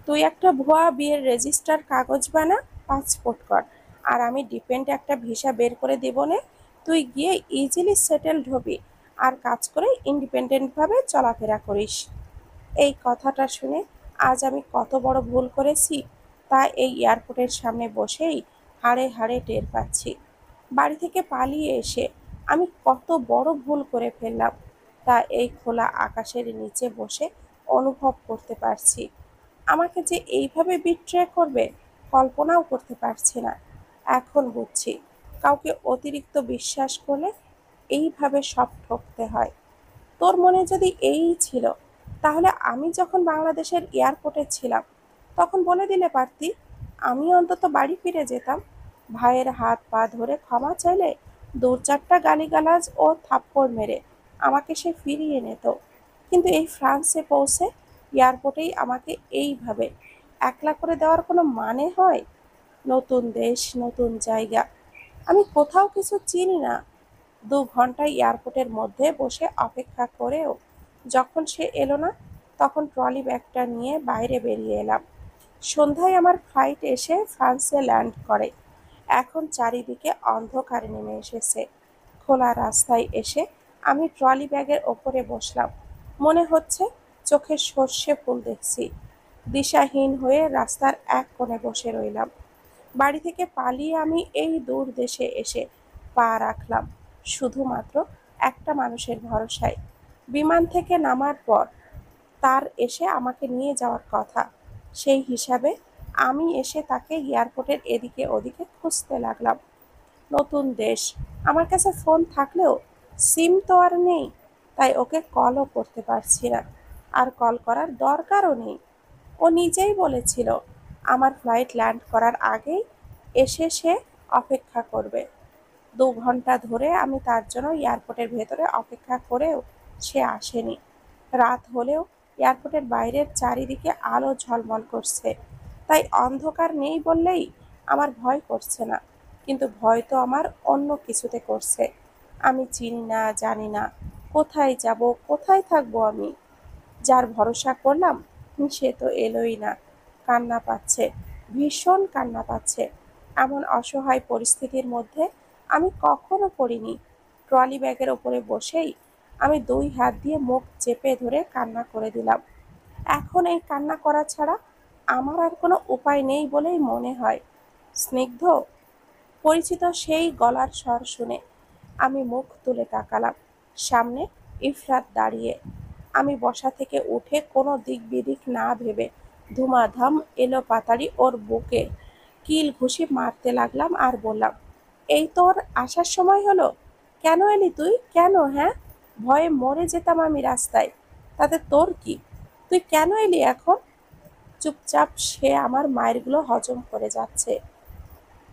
তুই একটা ভুয়া বিয়ের রেজিস্টার কাগজ বানা, পাসপোর্ট কর, আর আমি ডিপেন্ড একটা ভিসা বের করে দেবো নে। তুই গিয়ে ইজিলি সেটেলড হবি আর কাজ করে ইন্ডিপেন্ডেন্টভাবে চলাফেরা করিস। এই কথাটা শুনে আজ আমি কত বড় ভুল করেছি তা এই এয়ারপোর্টের সামনে বসেই হাড়ে হাড়ে টের পাচ্ছি। বাড়ি থেকে পালিয়ে এসে আমি কত বড় ভুল করে ফেললাম তা এই খোলা আকাশের নিচে বসে অনুভব করতে পারছি। আমাকে যে এইভাবে বিট্রে করবে কল্পনাও করতে পারছি না। এখন বুঝছি কাউকে অতিরিক্ত বিশ্বাস করলে এইভাবে সব ঠকতে হয়। তোর মনে যদি এই ছিল, তাহলে আমি যখন বাংলাদেশের এয়ারপোর্টে ছিলাম তখন বলে দিলে পারতি, আমি অন্তত বাড়ি ফিরে যেতাম। ভাইয়ের হাত পা ধরে ক্ষমা চাইলে দু চারটা গালিগালাজ ও থাপ্পড় মেরে আমাকে সে ফিরিয়ে নিত। কিন্তু এই ফ্রান্সে পৌঁছে এয়ারপোর্টেই আমাকে এইভাবে একলা করে দেওয়ার কোনো মানে হয়? নতুন দেশ, নতুন জায়গা, আমি কোথাও কিছু চিনি না। ২ ঘন্টা এয়ারপোর্টের মধ্যে বসে অপেক্ষা করেও যখন সে এলো না, তখন ট্রলি ব্যাগটা নিয়ে বাইরে বেরিয়ে এলাম। সন্ধ্যায় আমার ফ্লাইট এসে ফ্রান্সে ল্যান্ড করে। এখন চারিদিকে অন্ধকার নেমে এসেছে। খোলা রাস্তায় এসে আমি ট্রলি ব্যাগের ওপরে বসলাম। মনে হচ্ছে চোখে সর্ষে ফুল দেখছি। দিশাহীন হয়ে রাস্তার এক কোণে বসে রইলাম। বাড়ি থেকে পালিয়ে আমি এই দূর দেশে এসে পা রাখলাম শুধুমাত্র একটা মানুষের ভরসায়। বিমান থেকে নামার পর তার এসে আমাকে নিয়ে যাওয়ার কথা। সেই হিসাবে আমি এসে তাকে এয়ারপোর্টের এদিকে ওদিকে খুঁজতে লাগলাম। নতুন দেশ, আমার কাছে ফোন থাকলেও সিম তো আর নেই, তাই ওকে কলও করতে পারছি না, আর কল করার দরকারও নেই। ও নিজেই বলেছিল আমার ফ্লাইট ল্যান্ড করার আগেই এসে সে অপেক্ষা করবে। ২ ঘন্টা ধরে আমি তার জন্য এয়ারপোর্টের ভেতরে অপেক্ষা করেও সে আসেনি। রাত হলেও এয়ারপোর্টের বাইরের চারিদিকে আলো ঝলমল করছে, তাই অন্ধকার নেই বললেই আমার ভয় করছে না। কিন্তু ভয় তো আমার অন্য কিছুতে করছে। আমি চিনি না, জানি না কোথায় যাব, কোথায় থাকবো আমি। যার ভরসা করলাম সে তো এলোই না। কান্না পাচ্ছে, ভীষণ কান্না পাচ্ছে। এমন অসহায় পরিস্থিতির মধ্যে আমি কখনো পড়িনি। ট্রলি ব্যাগের ওপরে বসেই আমি ২ হাত দিয়ে মুখ চেপে ধরে কান্না করে দিলাম। এখন এই কান্না করা ছাড়া আমার আর কোনো উপায় নেই বলেই মনে হয়। স্নিগ্ধ, পরিচিত সেই গলার স্বর শুনে আমি মুখ তুলে তাকালাম। সামনে ইফরাত দাঁড়িয়ে। আমি বসা থেকে উঠে কোনো দিক বিদিক না ভেবে ধুমাধাম এলোপাতাড়ি ওর বুকে কিল ঘুষি মারতে লাগলাম আর বললাম, এই তোর আসার সময় হলো? কেন এলি তুই, কেন? হ্যাঁ, ভয়ে মরে যেতাম আমি রাস্তায়, তাতে তোর কি? তুই কেন এলি এখন? চুপচাপ সে আমার মায়েরগুলো হজম করে যাচ্ছে।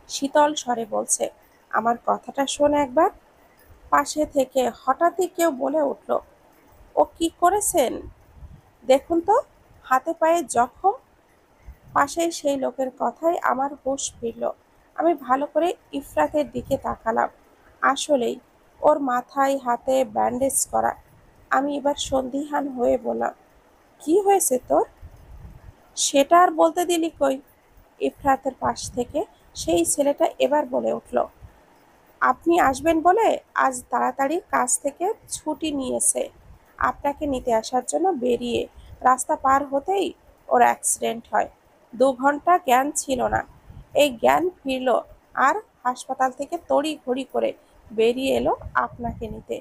শীতল স্বরে বলছে, আমার কথাটা শোন একবার। পাশে থেকে হঠাৎই কেউ বলে উঠল, ও কি করেছেন দেখুন তো, হাতে পায়ে জখম। পাশেই সেই লোকের কথায় আমার হুঁশ ফিরল। আমি ভালো করে ইফরাতের দিকে তাকালাম। আসলেই ওর মাথায় হাতে ব্যান্ডেজ করা। আমি এবার সন্দিহান হয়ে বললাম, কি হয়েছে তোর? সেটা আর বলতে দিলি কই? ইফরাতের পাশ থেকে সেই ছেলেটা এবার বলে উঠল, আপনি আসবেন বলে আজ তাড়াতাড়ি কাজ থেকে ছুটি নিয়েছে। আপনাকে নিতে আসার জন্য বেরিয়ে রাস্তা পার হতেই ওর অ্যাক্সিডেন্ট হয়। ২ ঘন্টা জ্ঞান ছিল না। এই জ্ঞান ফিরল আর হাসপাতাল থেকে তড়িঘড়ি করে বেরিয়ে এলো আপনাকে নিতে।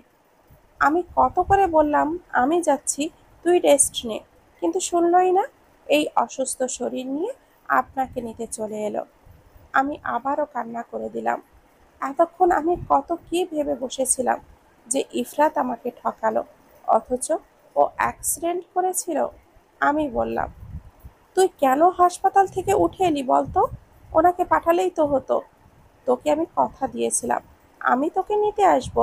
আমি কত করে বললাম আমি যাচ্ছি, তুই রেস্ট নে, কিন্তু শুনলই না। এই অসুস্থ শরীর নিয়ে আপনাকে নিতে চলে এলো। আমি আবারও কান্না করে দিলাম। এতক্ষণ আমি কত কি ভেবে বসেছিলাম যে ইফরাত আমাকে ঠকালো, অথচ ও অ্যাক্সিডেন্ট করেছিল। আমি বললাম, তুই কেন হাসপাতাল থেকে উঠে এলি বলতো? ওনাকে পাঠালেই তো হতো। তোকে আমি কথা দিয়েছিলাম আমি তোকে নিতে আসব।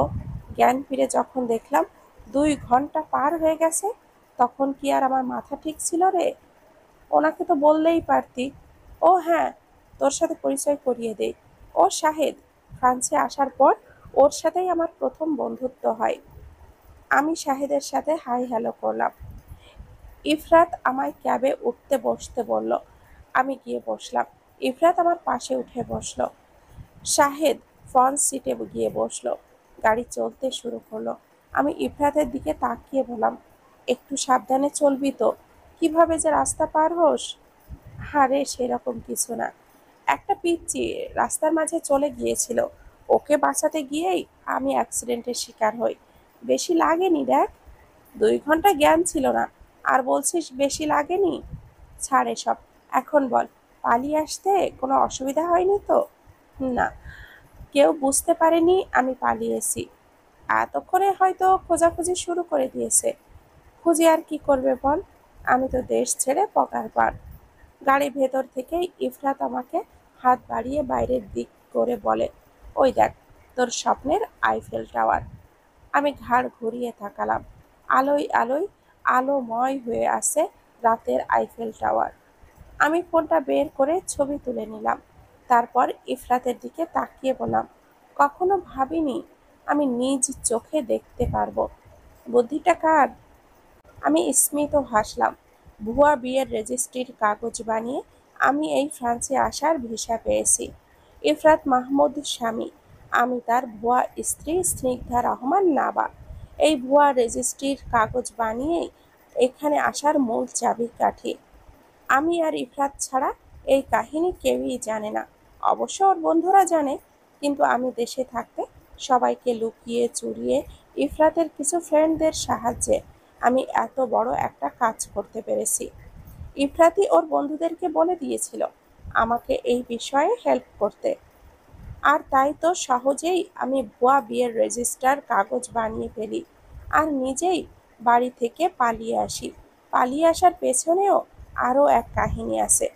জ্ঞান ফিরে যখন দেখলাম ২ ঘন্টা পার হয়ে গেছে, তখন কি আর আমার মাথা ঠিক ছিল রে? ওনাকে তো বললেই পারতি। ও হ্যাঁ, তোর সাথে পরিচয় করিয়ে দেই। ও শাহেদ, ফ্রান্সে আসার পর ওর সাথেই আমার প্রথম বন্ধুত্ব হয়। আমি শাহেদের সাথে হাই হ্যালো করলাম। ইফরাত আমায় ক্যাবে উঠতে বসতে বলল। আমি গিয়ে বসলাম। ইফরাত আমার পাশে উঠে বসলো। শাহেদ ফ্রন্ট সিটে গিয়ে বসলো। গাড়ি চলতে শুরু করলো। আমি ইফরাতের দিকে তাকিয়ে বললাম, একটু সাবধানে চলবি তো? কিভাবে যে রাস্তা পার হোস? আরে সেরকম কিছু না। একটা পিচ্চি রাস্তার মাঝে চলে গিয়েছিল, ওকে বাঁচাতে গিয়েই আমি অ্যাক্সিডেন্টের শিকার হই। বেশি লাগেনি দেখ। 2 ঘন্টা জ্ঞান ছিল না, আর বলছিস বেশি লাগেনি? ছাড় এসব। এখন বল, পালিয়ে আসতে কোনো অসুবিধা হয়নি তো? না, কেউ বুঝতে পারেনি আমি পালিয়েছি। এতক্ষণে হয়তো খোঁজাখুঁজি শুরু করে দিয়েছে। খুঁজে আর কি করবে বল? আমি তো দেশ ছেড়ে পকার পার। গাড়ির ভেতর থেকেই ইফরাত আমাকে হাত বাড়িয়ে বাইরের দিক করে বলে, ওই দেখ, তোর স্বপ্নের আইফেল টাওয়ার। আমি ঘাড় ঘুরিয়ে তাকালাম। আলোয় আলোয় আলোময় হয়ে আছে রাতের আইফেল টাওয়ার। আমি ফোনটা বের করে ছবি তুলে নিলাম। তারপর ইফরাতের দিকে তাকিয়ে বললাম, কখনো ভাবিনি আমি নিজ চোখে দেখতে পারবো। বুদ্ধিটা কার? আমি স্মিত হাসলাম। ভুয়া বিয়ের রেজিস্ট্রির কাগজ বানিয়ে আমি এই ফ্রান্সে আসার ভিসা পেয়েছি। ইফরাত মাহমুদ স্বামী, আমি তার ভুয়া স্ত্রী স্নিগ্ধা রহমান নাবা। এই ভুয়া রেজিস্ট্রির কাগজ বানিয়েই এখানে আসার মূল চাবিকাঠি। আমি আর ইফরাত ছাড়া এই কাহিনী কেউই জানে না। অবশ্য ওর বন্ধুরা জানে, কিন্তু আমি দেশে থাকতে সবাইকে লুকিয়ে চুরিয়ে ইফরাতের কিছু ফ্রেন্ডদের সাহায্যে আমি এত বড় একটা কাজ করতে পেরেছি। ইফরাতই ওর বন্ধুদেরকে বলে দিয়েছিল আমাকে এই বিষয়ে হেল্প করতে। আর তাই তো সহজেই আমি ভুয়া বিয়ের রেজিস্টার কাগজ বানিয়ে ফেলি আর নিজেই বাড়ি থেকে পালিয়ে আসি। পালিয়ে আসার পেছনেও আরও এক কাহিনী আছে।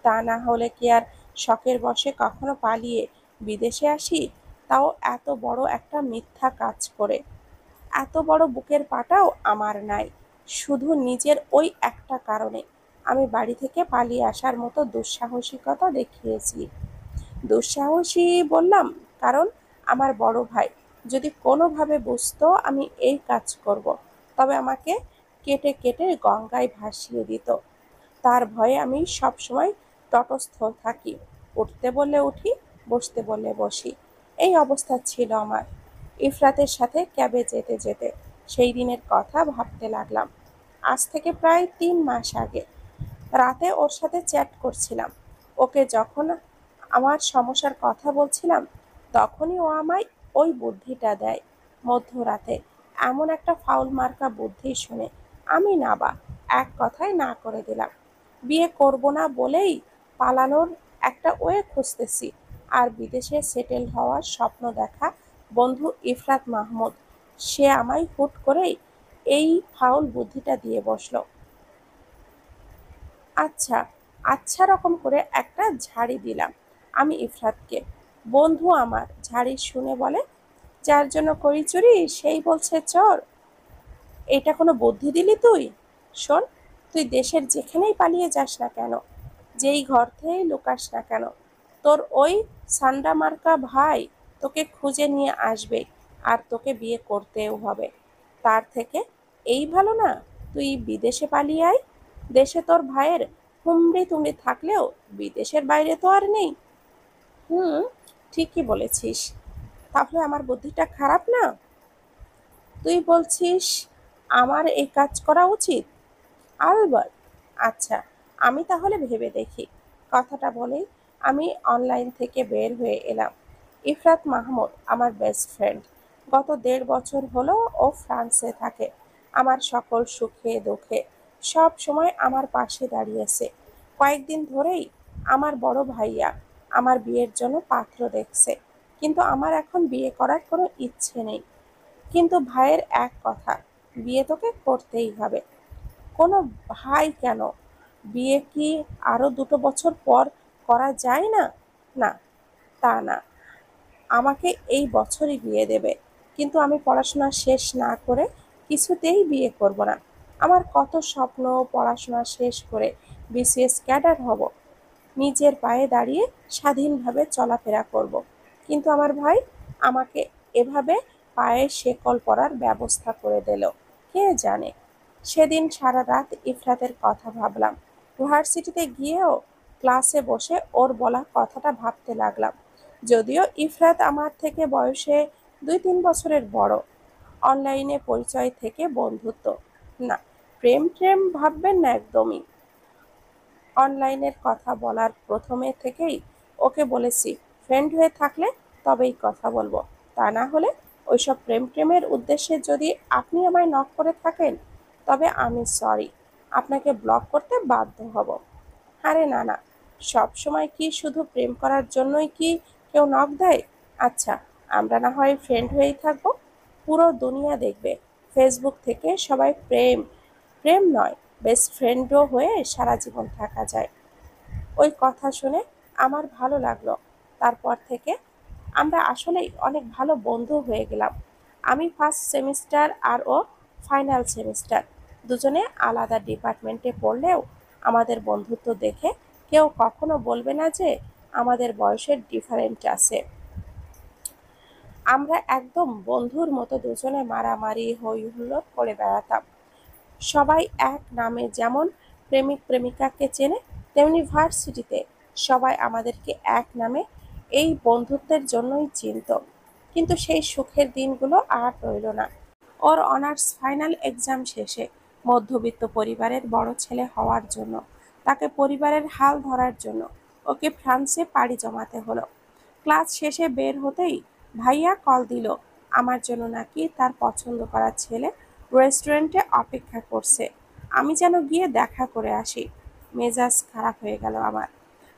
তা না হলে কি আর শখের বশে কখনো পালিয়ে বিদেশে আসি, তাও এত বড় একটা মিথ্যা কাজ করে। এত বড় বুকের পাটাও আমার নাই, শুধু নিজের ওই একটা কারণে। আমি বাড়ি থেকে পালিয়ে আসার মতো দুঃসাহসিকতা দেখিয়েছি। দুঃসাহসী বললাম কারণ আমার বড় ভাই যদি কোনোভাবে বুঝতো আমি এই কাজ করব, তবে আমাকে কেটে কেটে গঙ্গায় ভাসিয়ে দিত। তার ভয়ে আমি সবসময় তটস্থ থাকি। উঠতে বললে উঠি, বসতে বললে বসি। এই অবস্থা ছিল আমার। ইফরাতের সাথে ক্যাবে যেতে যেতে সেই দিনের কথা ভাবতে লাগলাম। আজ থেকে প্রায় 3 মাস আগে রাতে ওর সাথে চ্যাট করছিলাম। ওকে যখন আমার সমস্যার কথা বলছিলাম, তখনই ও আমায় ওই বুদ্ধিটা দেয়। মধ্যরাতে এমন একটা ফাউল মার্কা বুদ্ধি শুনে আমি নাবা এক কথায় না করে দিলাম। বিয়ে করব না বলেই পালানোর একটা ওয়ে খুঁজতেছি। আর বিদেশে সেটেল হওয়ার স্বপ্ন দেখা বন্ধু ইফরাত মাহমুদ, সে আমায় হুট করেই এই ফাউল বুদ্ধিটা দিয়ে বসলো। আচ্ছা, আচ্ছা রকম করে একটা ঝাড়ি দিলাম আমি ইফরাতকে। বন্ধু আমার ঝাড়ি শুনে বলে, যার জন্য করি চুরি সেই বলছে চোর। এটা কোনো বুদ্ধি দিলি তুই? শোন, তুই দেশের যেখানেই পালিয়ে যাস না কেন, যেই ঘর থেকেই লুকাস না কেন, তোর ওই সান্ডা মার্কা ভাই তোকে খুঁজে নিয়ে আসবে, আর তোকে বিয়ে করতেও হবে। তার থেকে এই ভালো না তুই বিদেশে পালিয়ে আয়। দেশে তোর ভাইয়ের হুমড়ি তুমড়ি থাকলেও বিদেশের বাইরে তো আর নেই। হুম, ঠিকই বলেছিস। তাহলে আমার বুদ্ধিটা খারাপ না? তুই বলছিস আমার এই কাজ করা উচিত? আলবাত। আচ্ছা, আমি তাহলে ভেবে দেখি। কথাটা বলেই আমি অনলাইন থেকে বের হয়ে এলাম। ইফরাত মাহমুদ আমার বেস্ট ফ্রেন্ড। গত 1.5 বছর হলো ও ফ্রান্সে থাকে। আমার সকল সুখে দুঃখে সব সময় আমার পাশে দাঁড়িয়েছে। কয়েকদিন ধরেই আমার বড় ভাইয়া আমার বিয়ের জন্য পাত্র দেখছে, কিন্তু আমার এখন বিয়ে করার কোনো ইচ্ছে নেই। কিন্তু ভাইয়ের এক কথা, বিয়ে তোকে করতেই হবে। কোনো ভাই কেন, বিয়ে কি আরো 2 বছর পর করা যায় না? না, তা না, আমাকে এই বছরই বিয়ে দেবে, কিন্তু আমি পড়াশোনা শেষ না করে কিছুতেই বিয়ে করব না। আমার কত স্বপ্ন, পড়াশোনা শেষ করে বিসিএস ক্যাডার হব, নিজের পায়ে দাঁড়িয়ে স্বাধীনভাবে চলাফেরা করব। কিন্তু আমার ভাই আমাকে এভাবে পায়ে শেকল পরার ব্যবস্থা করে দিল। কে জানে সেদিন সারা রাত ইফরাতের কথা ভাবলাম। ভার্সিটিতে গিয়েও ক্লাসে বসে ওর বলা কথাটা ভাবতে লাগলাম। যদিও ইফরাত আমার থেকে বয়সে 2-3 বছরের বড়। অনলাইনে পরিচয় থেকে বন্ধুত্ব, না, প্রেম প্রেম ভাববেন না একদমই। অনলাইনের কথা বলার প্রথমে থেকেই ওকে বলেছি, ফ্রেন্ড হয়ে থাকলে তবেই কথা বলবো, তা না হলে ওইসব প্রেম প্রেমের উদ্দেশ্যে যদি আপনি আমায় নক করে থাকেন, তবে আমি সরি, আপনাকে ব্লক করতে বাধ্য হব। আরে না না, সব সময় কি শুধু প্রেম করার জন্যই কি কেউ নক দেয়? আচ্ছা, আমরা না হয় ফ্রেন্ড হয়েই থাকবো। পুরো দুনিয়া দেখবে ফেসবুক থেকে সবাই প্রেম, প্রেম নয়, বেস্ট ফ্রেন্ডও হয়ে সারা জীবন থাকা যায়। ওই কথা শুনে আমার ভালো লাগলো। তারপর থেকে আমরা আসলেই অনেক ভালো বন্ধু হয়ে গেলাম। আমি ফার্স্ট সেমিস্টার আর ও ফাইনাল সেমিস্টার, দুজনে আলাদা ডিপার্টমেন্টে পড়লেও আমাদের বন্ধুত্ব দেখে কেউ কখনো বলবে না যে আমাদের বয়সের ডিফারেন্ট আছে। আমরা একদম বন্ধুর মতো দুজনে মারামারি হই হুল্লোড় করে বেড়াতাম। সবাই এক নামে যেমন প্রেমিক প্রেমিকাকে চেনে, তেমনি ভার্সিটিতে সবাই আমাদেরকে এক নামে এই বন্ধুত্বের জন্যই চিনত। কিন্তু সেই সুখের দিনগুলো আর রইল না। ওর অনার্স ফাইনাল এক্সাম শেষে মধ্যবিত্ত পরিবারের বড় ছেলে হওয়ার জন্য, তাকে পরিবারের হাল ধরার জন্য ওকে ফ্রান্সে পাড়ি জমাতে হলো। ক্লাস শেষে বের হতেই ভাইয়া কল দিল, আমার জন্য নাকি তার পছন্দ করা ছেলে রেস্টুরেন্টে অপেক্ষা করছে। আমি যেন গিয়ে দেখা করে আসি। মেজাজ খারাপ হয়ে গেল আমার।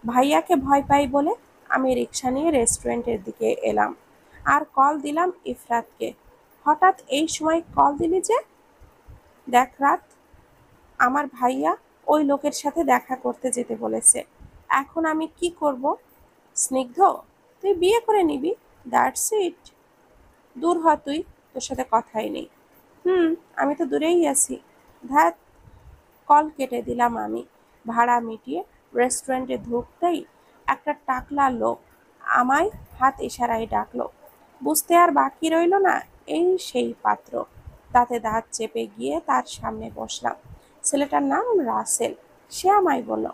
ভাইয়াকে ভয় পাই বলে আমি রিক্সা নিয়ে রেস্টুরেন্টের দিকে এলাম আর কল দিলাম ইফরাতকে। হঠাৎ এই সময় কল দিলি যে? দেখ রাত, আমার ভাইয়া ওই লোকের সাথে দেখা করতে যেতে বলেছে। এখন আমি কি করব? স্নিগ্ধ, তুই বিয়ে করে নিবি, দ্যাটস ইট। দূর হ তুই, তোর সাথে কথাই নেই। হুম, আমি তো দূরেই আছি। ধ্যাত। কল কেটে দিলাম আমি। ভাড়া মিটিয়ে রেস্টুরেন্টে ঢুকতেই একটা টাকলা লোক আমায় হাত ইশারায় ডাকলো। বুঝতে আর বাকি রইল না, এই সেই পাত্র। দাঁতে দাঁত চেপে গিয়ে তার সামনে বসলাম। ছেলেটার নাম রাসেল। সে আমায় বলল,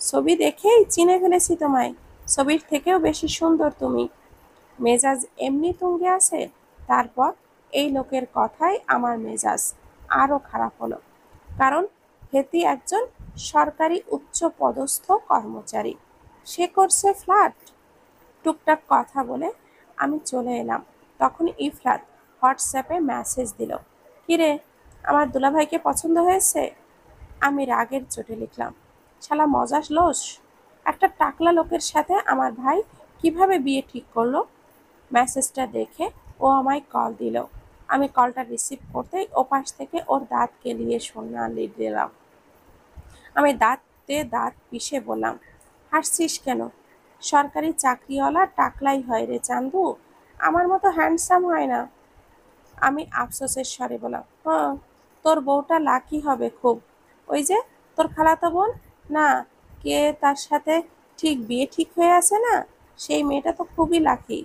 ছবি দেখেই চিনে ফেলেছি তোমায়, ছবির থেকেও বেশি সুন্দর তুমি। মেজাজ এমনি তুঙ্গে আছে। তারপর এই লোকের কথায় আমার মেজাজ আরো খারাপ হলো। কারণ হেতি একজন সরকারি উচ্চ পদস্থ কর্মচারী, সে করছে ফ্ল্যাট। টুকটাক কথা বলে আমি চলে এলাম। তখন ইফরাত হোয়াটসঅ্যাপে মেসেজ দিল, কিরে, আমার দুলাভাইকে পছন্দ হয়েছে? আমি রাগের চোটে লিখলাম, শালা মজা লোস, একটা টাকলা লোকের সাথে আমার ভাই কিভাবে বিয়ে ঠিক করলো? মেসেজটা দেখে ও আমায় কল দিল। আমি কলটা রিসিভ করতেই ওপাশ থেকে ওর দাঁত কেলিয়ে সোনালি দিলাম। আমি দাঁতে দাঁত পিষে বললাম, হাসছিস কেন? সরকারি চাকরিওয়ালা টাকলাই হয় রে চান্দু, আমার মতো হ্যান্ডসাম হয় না। আমি আফসোসের স্বরে বললাম, হ্যাঁ, তোর বউটা লাকি হবে খুব। ওই যে তোর খালাতো বোন, না, কে তার সাথে ঠিক বিয়ে ঠিক হয়ে আছে না, সেই মেয়েটা তো খুবই লাকি।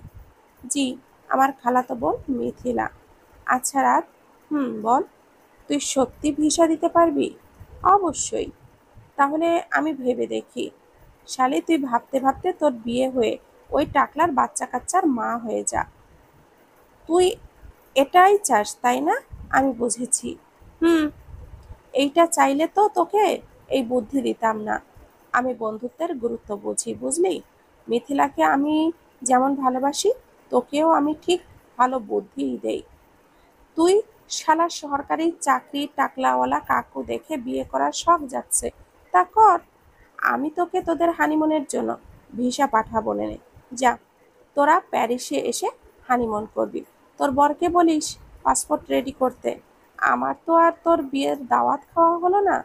জি, আমার খালাতো বোন মিথিলা। আচ্ছা রাত, হুম বল, তুই সত্যি ভিসা দিতে পারবি? অবশ্যই। তাহলে আমি ভেবে দেখি। শালি, তুই ভাবতে ভাবতে তোর বিয়ে হয়ে ওই টাকলার বাচ্চা কাচ্চার মা হয়ে যা। তুই এটাই চাস তাই না? আমি বুঝেছি। হুম, এইটা চাইলে তো তোকে এই বুদ্ধি দিতাম না। আমি বন্ধুত্বের গুরুত্ব বুঝি, বুঝলি? মিথিলাকে আমি যেমন ভালোবাসি, তোকেও আমি ঠিক ভালো বুদ্ধিই দেই। তুই শালা সরকারি চাকরি টাকলাওয়ালা কাকু দেখে বিয়ে করার শখ যাচ্ছে, তা কর। আমি তোকে তোদের হানিমুনের জন্য ভিসা পাঠাবো নে। যা, তোরা প্যারিসে এসে হানিমুন করবি। তোর বরকে বলিস পাসপোর্ট রেডি করতে। আমার তো আর তোর বিয়ের দাওয়াত খাওয়া হলো না।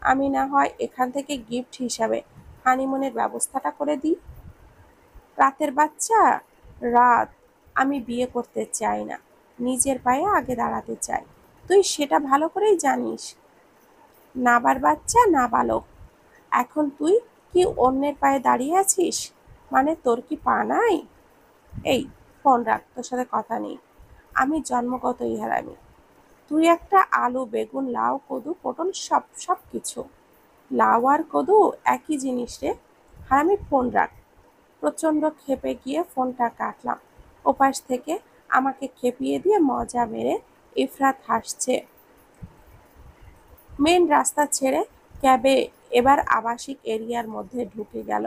আমি না হয় এখান থেকে গিফট হিসাবে হানিমুনের ব্যবস্থাটা করে দিই। রাতের বাচ্চা, রাত, আমি বিয়ে করতে চাই না, নিজের পায়ে আগে দাঁড়াতে চাই। তুই সেটা ভালো করেই জানিস। নাবার বাচ্চা, নাবালক, এখন তুই কি অন্যের পায়ে দাঁড়িয়ে আছিস? মানে তোর কি পা নাই? এই, ফোন রাখ, তোর সাথে কথা নেই। আমি জন্মগতই হারামি। তুই একটা আলু, বেগুন, লাউ, কদু, পটল সব সব কিছু। লাউ আর কদু একই জিনিস রে। আর আমি ফোন রাখ। প্রচণ্ড ক্ষেপে গিয়ে ফোনটা কাটলাম। ওপাশ থেকে আমাকে খেপিয়ে দিয়ে মজা মেরে ইফরাত হাসছে। মেন রাস্তা ছেড়ে ক্যাবে এবার আবাসিক এরিয়ার মধ্যে ঢুকে গেল।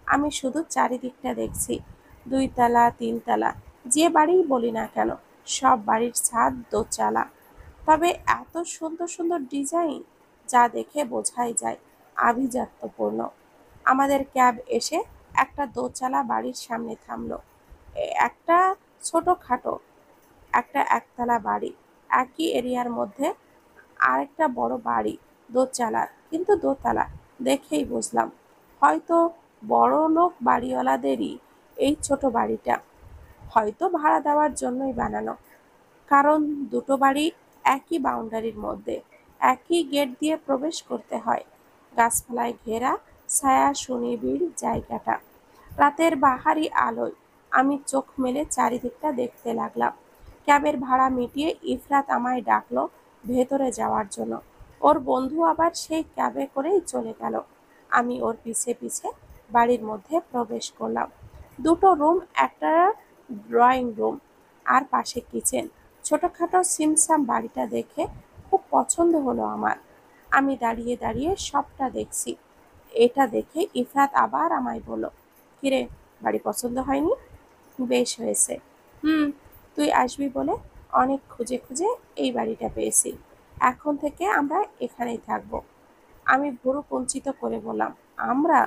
আমি শুধু চারিদিকটা দেখছি। ২ তলা, ৩ তলা, যে বাড়িই বলি না কেন, সব বাড়ির ছাদ দোতলা। তবে এত সুন্দর সুন্দর ডিজাইন, যা দেখে বোঝাই যায় আভিজাত্যপূর্ণ। আমাদের ক্যাব এসে একটা দোতলা বাড়ির সামনে থামলো। একটা ছোটখাটো একটা একতলা বাড়ি, একই এরিয়ার মধ্যে আরেকটা বড় বাড়ি, দোতলার, কিন্তু দোতলা। দেখেই বুঝলাম হয়তো বড়লোক বাড়িওয়ালাদেরই এই ছোট বাড়িটা, হয়তো ভাড়া দেওয়ার জন্যই বানানো। কারণ দুটো বাড়ি একই বাউন্ডারির মধ্যে, একই গেট দিয়ে প্রবেশ করতে হয়। গাছপালায় ঘেরা ছায়া সুনিবিড় জায়গাটা। রাতের বাহারি আলোয় আমি চোখ মেলে চারিদিকটা দেখতে লাগলাম। ক্যাবের ভাড়া মিটিয়ে ইফরাত আমায় ডাকলো ভেতরে যাওয়ার জন্য। ওর বন্ধু আবার সেই ক্যাবে করেই চলে গেল। আমি ওর পিছে পিছে বাড়ির মধ্যে প্রবেশ করলাম। দুটো রুম, একটা ড্রয়িং রুম আর পাশে কিচেন। ছোটখাটো সিমসাম বাড়িটা দেখে খুব পছন্দ হলো আমার। আমি দাঁড়িয়ে দাঁড়িয়ে সবটা দেখছি। এটা দেখে ইফরাত আবার আমায় বলল, কিরে, বাড়ি পছন্দ হয়নি? বেশ হয়েছে। হুম, তুই আসবি বলে অনেক খুঁজে খুঁজে এই বাড়িটা পেয়েছি। এখন থেকে আমরা এখানেই থাকবো। আমি ভুরু কুঞ্চিত করে বললাম, আমরা?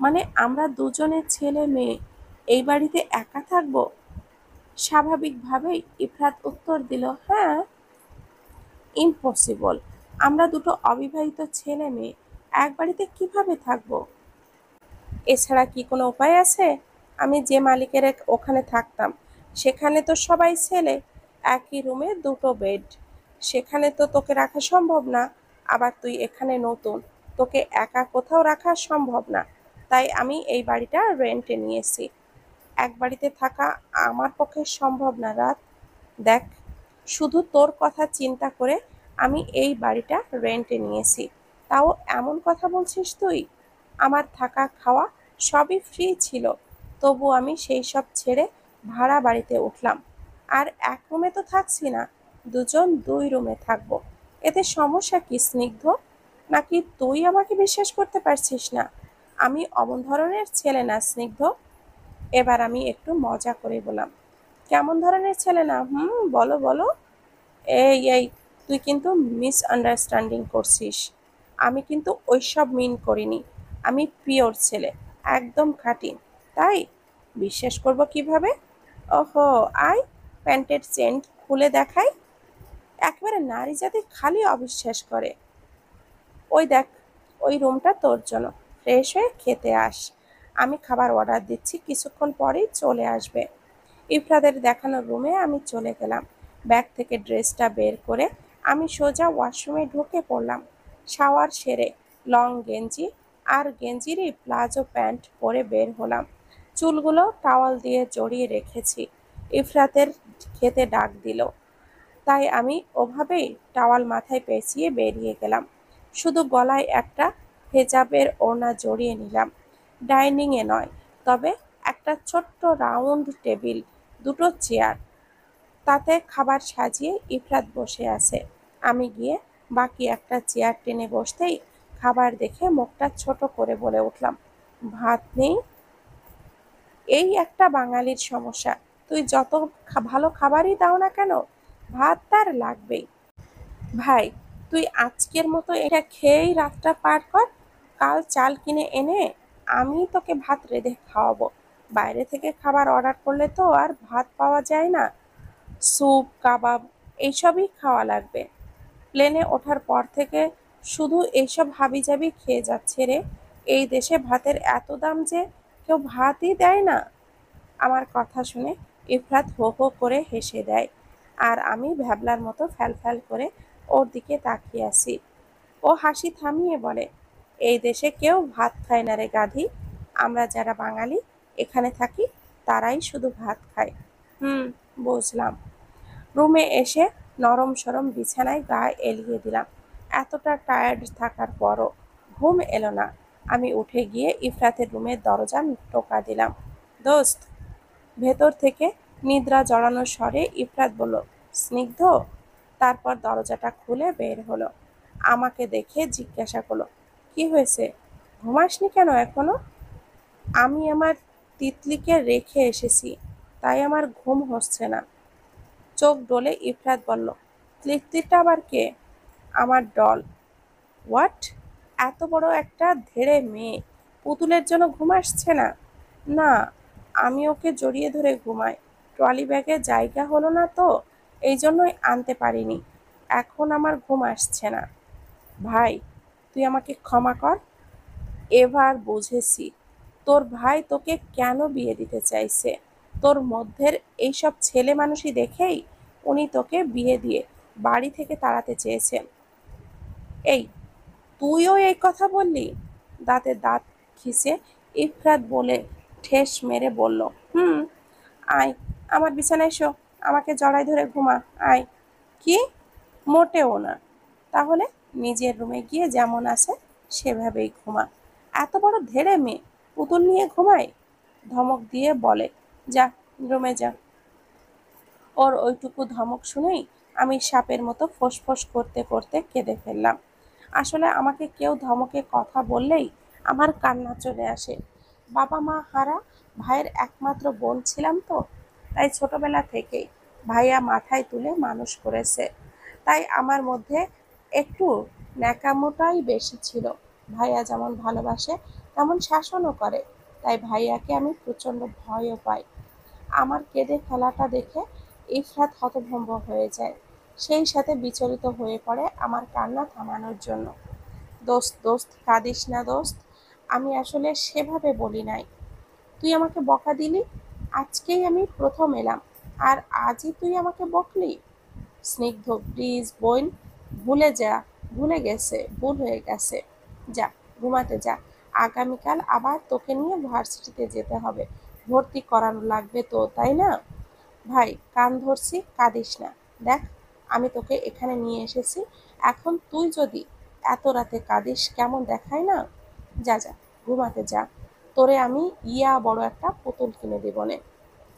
মানে আমরা দুজনে ছেলে মেয়ে এই বাড়িতে একা থাকবো? স্বাভাবিকভাবেই ইফরাত উত্তর দিল, হ্যাঁ। ইম্পসিবল। আমরা দুটো অবিবাহিত ছেলে মেয়ে এক বাড়িতে কিভাবে থাকবো? এছাড়া কি কোনো উপায় আছে? আমি যে মালিকের ওখানে থাকতাম, সেখানে তো সবাই ছেলে, একই রুমে দুটো বেড। সেখানে তো তোকে রাখা সম্ভব না। আবার তুই এখানে নতুন, তোকে একা কোথাও রাখা সম্ভব না। তাই আমি এই বাড়িটা রেন্টে নিয়েছি। এক বাড়িতে থাকা আমার পক্ষে সম্ভব না, রাত। দেখ, শুধু তোর কথা চিন্তা করে আমি এই বাড়িটা রেন্টে নিয়েছি। তাও এমন কথা বলছিস তুই? আমার থাকা খাওয়া সবই ফ্রি ছিল, তবু আমি সেই সব ছেড়ে ভাড়া বাড়িতে উঠলাম। আর এক রুমে তো থাকছি না, দুজন ২ রুমে থাকবো। এতে সমস্যা কি স্নিগ্ধ? নাকি তুই আমাকে বিশ্বাস করতে পারছিস না? আমি অমন ধরনের ছেলে না স্নিগ্ধ। এবার আমি একটু মজা করে বললাম, কেমন ধরনের ছেলে না? বলো বলো। এই, তুই কিন্তু মিসআন্ডারস্ট্যান্ডিং করছিস। আমি কিন্তু ওইসব মিন করিনি। আমি পিওর ছেলে, একদম খাঁটি। তাই বিশ্বাস করব কিভাবে? ওহো, আয়, প্যান্টের চেন খুলে দেখাই। একেবারে নারী জাতি খালি অবিশ্বাস করে। ওই দেখ, ওই রুমটা তোর জন্য। ফ্রেশ হয়ে খেতে আস। আমি খাবার অর্ডার দিচ্ছি, কিছুক্ষণ পরেই চলে আসবে। ইফরাদের দেখানো রুমে আমি চলে গেলাম। ব্যাগ থেকে ড্রেসটা বের করে আমি সোজা ওয়াশরুমে ঢুকে পড়লাম। শাওয়ার সেরে লং গেঞ্জি আর গেঞ্জিরই প্লাজো প্যান্ট পরে বের হলাম। চুলগুলো টাওয়াল দিয়ে জড়িয়ে রেখেছি। ইফরাতের খেতে ডাক দিল, তাই আমি ওভাবেই টাওয়াল মাথায় পেঁচিয়ে বেরিয়ে গেলাম। শুধু গলায় একটা হেজাবের ওড়না জড়িয়ে নিলাম। ডাইনিংয়ে নয়, তবে একটা ছোট্ট রাউন্ড টেবিল, দুটো চেয়ার, তাতে খাবার সাজিয়ে ইফরাত বসে আছে। আমি গিয়ে বাকি একটা চেয়ার টেনে বসতেই খাবার দেখে মুখটা ছোট করে বলে উঠলাম, ভাত নেই? এই একটা বাঙালির সমস্যা। তুই যত ভালো খাবারই দাও না কেন, ভাত তার লাগবেই। ভাই, তুই আজকের মতো এটা খেয়েই রাতটা পার কর। কাল চাল কিনে এনে আমি তোকে ভাত রেঁধে খাওয়াবো। বাইরে থেকে খাবার অর্ডার করলে তো আর ভাত পাওয়া যায় না। স্যুপ, কাবাব এইসবই খাওয়া লাগবে। প্লেনে ওঠার পর থেকে শুধু এইসব হাবিজাবি খেয়ে যাচ্ছে রে। এই দেশে ভাতের এত দাম যে কেউ ভাতই দেয় না। আমার কথা শুনে ইফরাত হো হো করে হেসে দেয়, আর আমি ভ্যাবলার মতো ফ্যালফ্যাল করে ওর দিকে তাকিয়ে আছি। ও হাসি থামিয়ে বলে, এই দেশে কেউ ভাত খায় না রে গাধি। আমরা যারা বাঙালি এখানে থাকি, তারাই শুধু ভাত খায়। হুম, বুঝলাম। রুমে এসে নরম সরম বিছানায় গা এলিয়ে দিলাম। এতটা টায়ার্ড থাকার পরও ঘুম এলো না। আমি উঠে গিয়ে ইফরাতের রুমের দরজা টোকা দিলাম। দোস্ত। ভেতর থেকে নিদ্রা জড়ানো স্বরে ইফরাত বলল, স্নিগ্ধ। তারপর দরজাটা খুলে বের হলো। আমাকে দেখে জিজ্ঞাসা করলো, কি হয়েছে? ঘুমাসনি কেন এখনো? আমি আমার তিতলিকে রেখে এসেছি, তাই আমার ঘুম হচ্ছে না। চোখ ডলে ইফরাত বলল, তিতলিটা আবার কে? আমার ডল। হোয়াট? এত বড় একটা ধেড়ে মেয়ে পুতুলের জন্য ঘুম আসছে না? না, আমি ওকে জড়িয়ে ধরে ঘুমাই। ট্রলি ব্যাগে জায়গা হলো না তো, এই জন্যই আনতে পারিনি। এখন আমার ঘুম আসছে না। ভাই, তুই আমাকে ক্ষমা কর। এবার বুঝেছি তোর ভাই তোকে কেন বিয়ে দিতে চাইছে। তোর মধ্যের এইসব ছেলে মানুষই দেখেই উনি তোকে বিয়ে দিয়ে বাড়ি থেকে তাড়াতে চেয়েছেন। এই, তুইও এই কথা বললি? দাঁতে দাঁত খিসে ইফরাত বলে ঠেস মেরে বলল, হুম। আয়, আমার বিছানায় শো। আমাকে জড়াই ধরে ঘুমা। আয়। কি? মোটেও না। তাহলে নিজের রুমে গিয়ে যেমন আছে সেভাবেই ঘুমা। এত বড় ধেড়ে মেয়ে পুতুল নিয়ে ঘুমায়? ধমক দিয়ে বলে, যা, রুমে যা। ওর ওইটুকু ধমক শুনেই আমি সাপের মতো ফোঁস-ফোঁস করতে করতে কেঁদে ফেললাম। আসলে আমাকে কেউ ধমকে কথা বললেই আমার কান্না চলে আসে। বাবা মা হারা ভাইয়ের একমাত্র বোন ছিলাম তো, তাই ছোটবেলা থেকেই ভাইয়া মাথায় তুলে মানুষ করেছে। তাই আমার মধ্যে একটু ন্যাকামোটাই বেশি ছিল। ভাইয়া যেমন ভালোবাসে তেমন শাসনও করে, তাই ভাইয়াকে আমি প্রচণ্ড ভয়ও পাই। আমার কেঁদে ফেলাটা দেখে ইফরাত হতভম্ব হয়ে যায়। সেই সাথে বিচলিত হয়ে পড়ে আমার কান্না থামানোর জন্য। দোস্ত, দোস্ত, কাঁদিস না দোস্ত। আমি আসলে সেভাবে বলি নাই। তুই আমাকে বকা দিলি। আজকেই আমি প্রথম এলাম, আর আজই তুই আমাকে বকলি। স্নিগ্ধ, প্লিজ বোন, ভুলে যা। ভুলে গেছে, ভুল হয়ে গেছে। যা, ঘুমাতে যা। আগামীকাল আবার তোকে নিয়ে ভার্সিটিতে যেতে হবে। ভর্তি করানো লাগবে তো, তাই না? ভাই, কান ধরছি, কাঁদিস না। দেখ, আমি তোকে এখানে নিয়ে এসেছি। এখন তুই যদি এত রাতে কাঁদিস কেমন দেখায় না? যা যা, ঘুমাতে যা। তোরে আমি ইয়া বড় একটা পুতুল কিনে দেব নে।